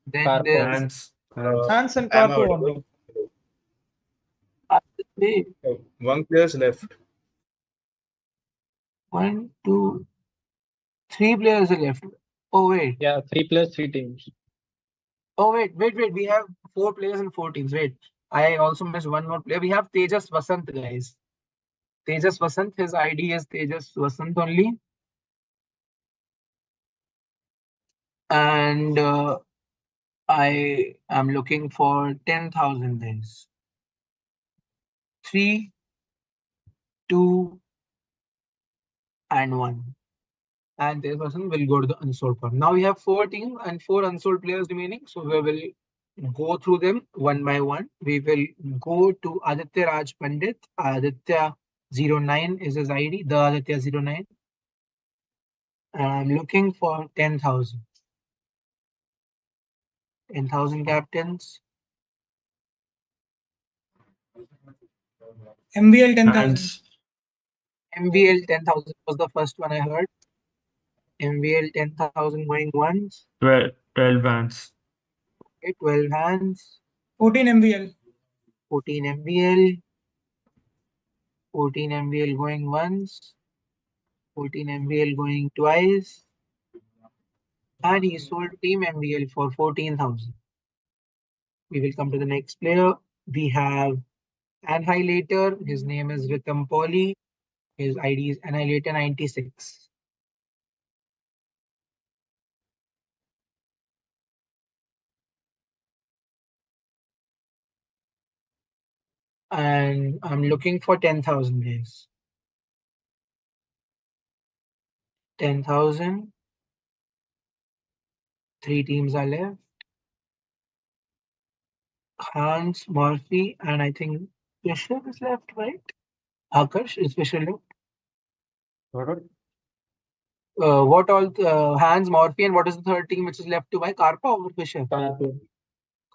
Then Karpov. there's Hands. Hans and I'm Karpov out. only. wait, One player's left. 1, 2, 3 players are left. Oh wait. Yeah, 3 plus 3 teams. Oh wait. We have 4 players and 4 teams. Wait, I also missed one more player. We have Tejas Vasant, guys. Tejas Vasant. His ID is Tejas Vasant only. And I am looking for 10,000 guys. 3, 2, and 1. And this person will go to the unsold part. Now we have 4 teams and 4 unsold players remaining. So we will go through them one by one. We will go to Aditya Raj Pandit. Aditya 09 is his ID. The Aditya 09. And I'm looking for 10,000. 10,000 captains. MVL 10,000. Hands. MVL 10,000 was the first one I heard. MVL 10,000 going once. 12 hands. Okay, 12 hands. 14 MVL. 14 MVL. 14 MVL going once. 14 MVL going twice. And he sold Team MVL for 14,000. We will come to the next player. We have Annihilator. His name is Ritam Poli. His ID is Annihilator 96. And I'm looking for 10,000 guys. 10,000. 3 teams are left. Hans, Murphy, and I think Fisher is left, right? Akash is Fisher left. What all? Hans, Murphy, and what is the third team which is left to buy? Karpov or Fisher? Karpov.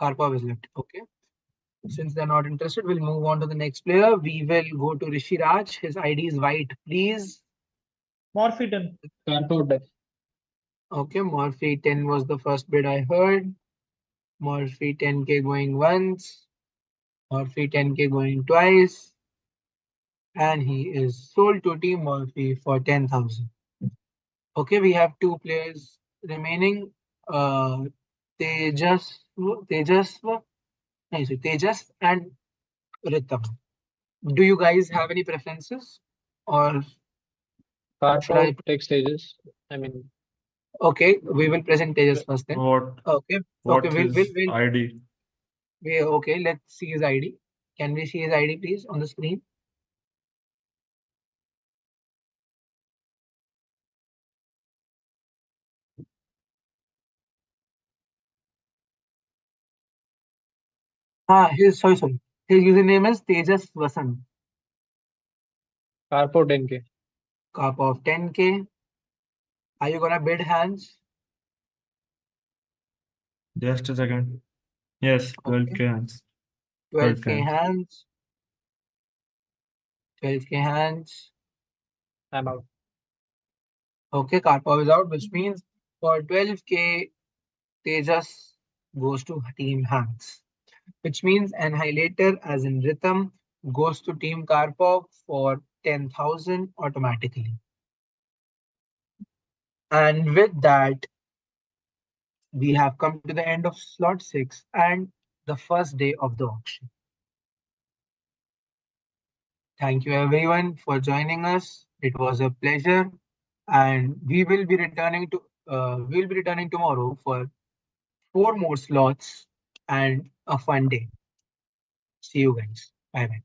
Karpov is left. Okay. Since they're not interested, we'll move on to the next player. We will go to Rishi Raj. His ID is white, please. Morphy 10. Karpov death. Okay, Morphy 10 was the first bid I heard. Morphy 10k going once. Morphy 10k going twice. And he is sold to Team Morphy for 10,000. Okay, we have 2 players remaining. Tejas and Ritam. Do you guys have any preferences? Or Karpov take stages. I mean, okay, we will present Tejas first then. What Okay, his ID? Okay, let's see his ID. Can we see his ID, please, on the screen? Sorry. His username is Tejas Vasant. Karpov 10k. Karpov 10k. Are you gonna bid hands? Just a second. Yes, 12k Okay. hands. 12k hands. 12k hands. I'm out. Okay, Karpov is out, which means for 12k, Tejas goes to Team Hands. Which means Annihilator, as in Rhythm, goes to Team Karpov for 10,000 automatically. And with that, we have come to the end of slot 6 and the first day of the auction. Thank you everyone for joining us. It was a pleasure, and we will be returning tomorrow for 4 more slots and a fun day. See you guys. Bye bye.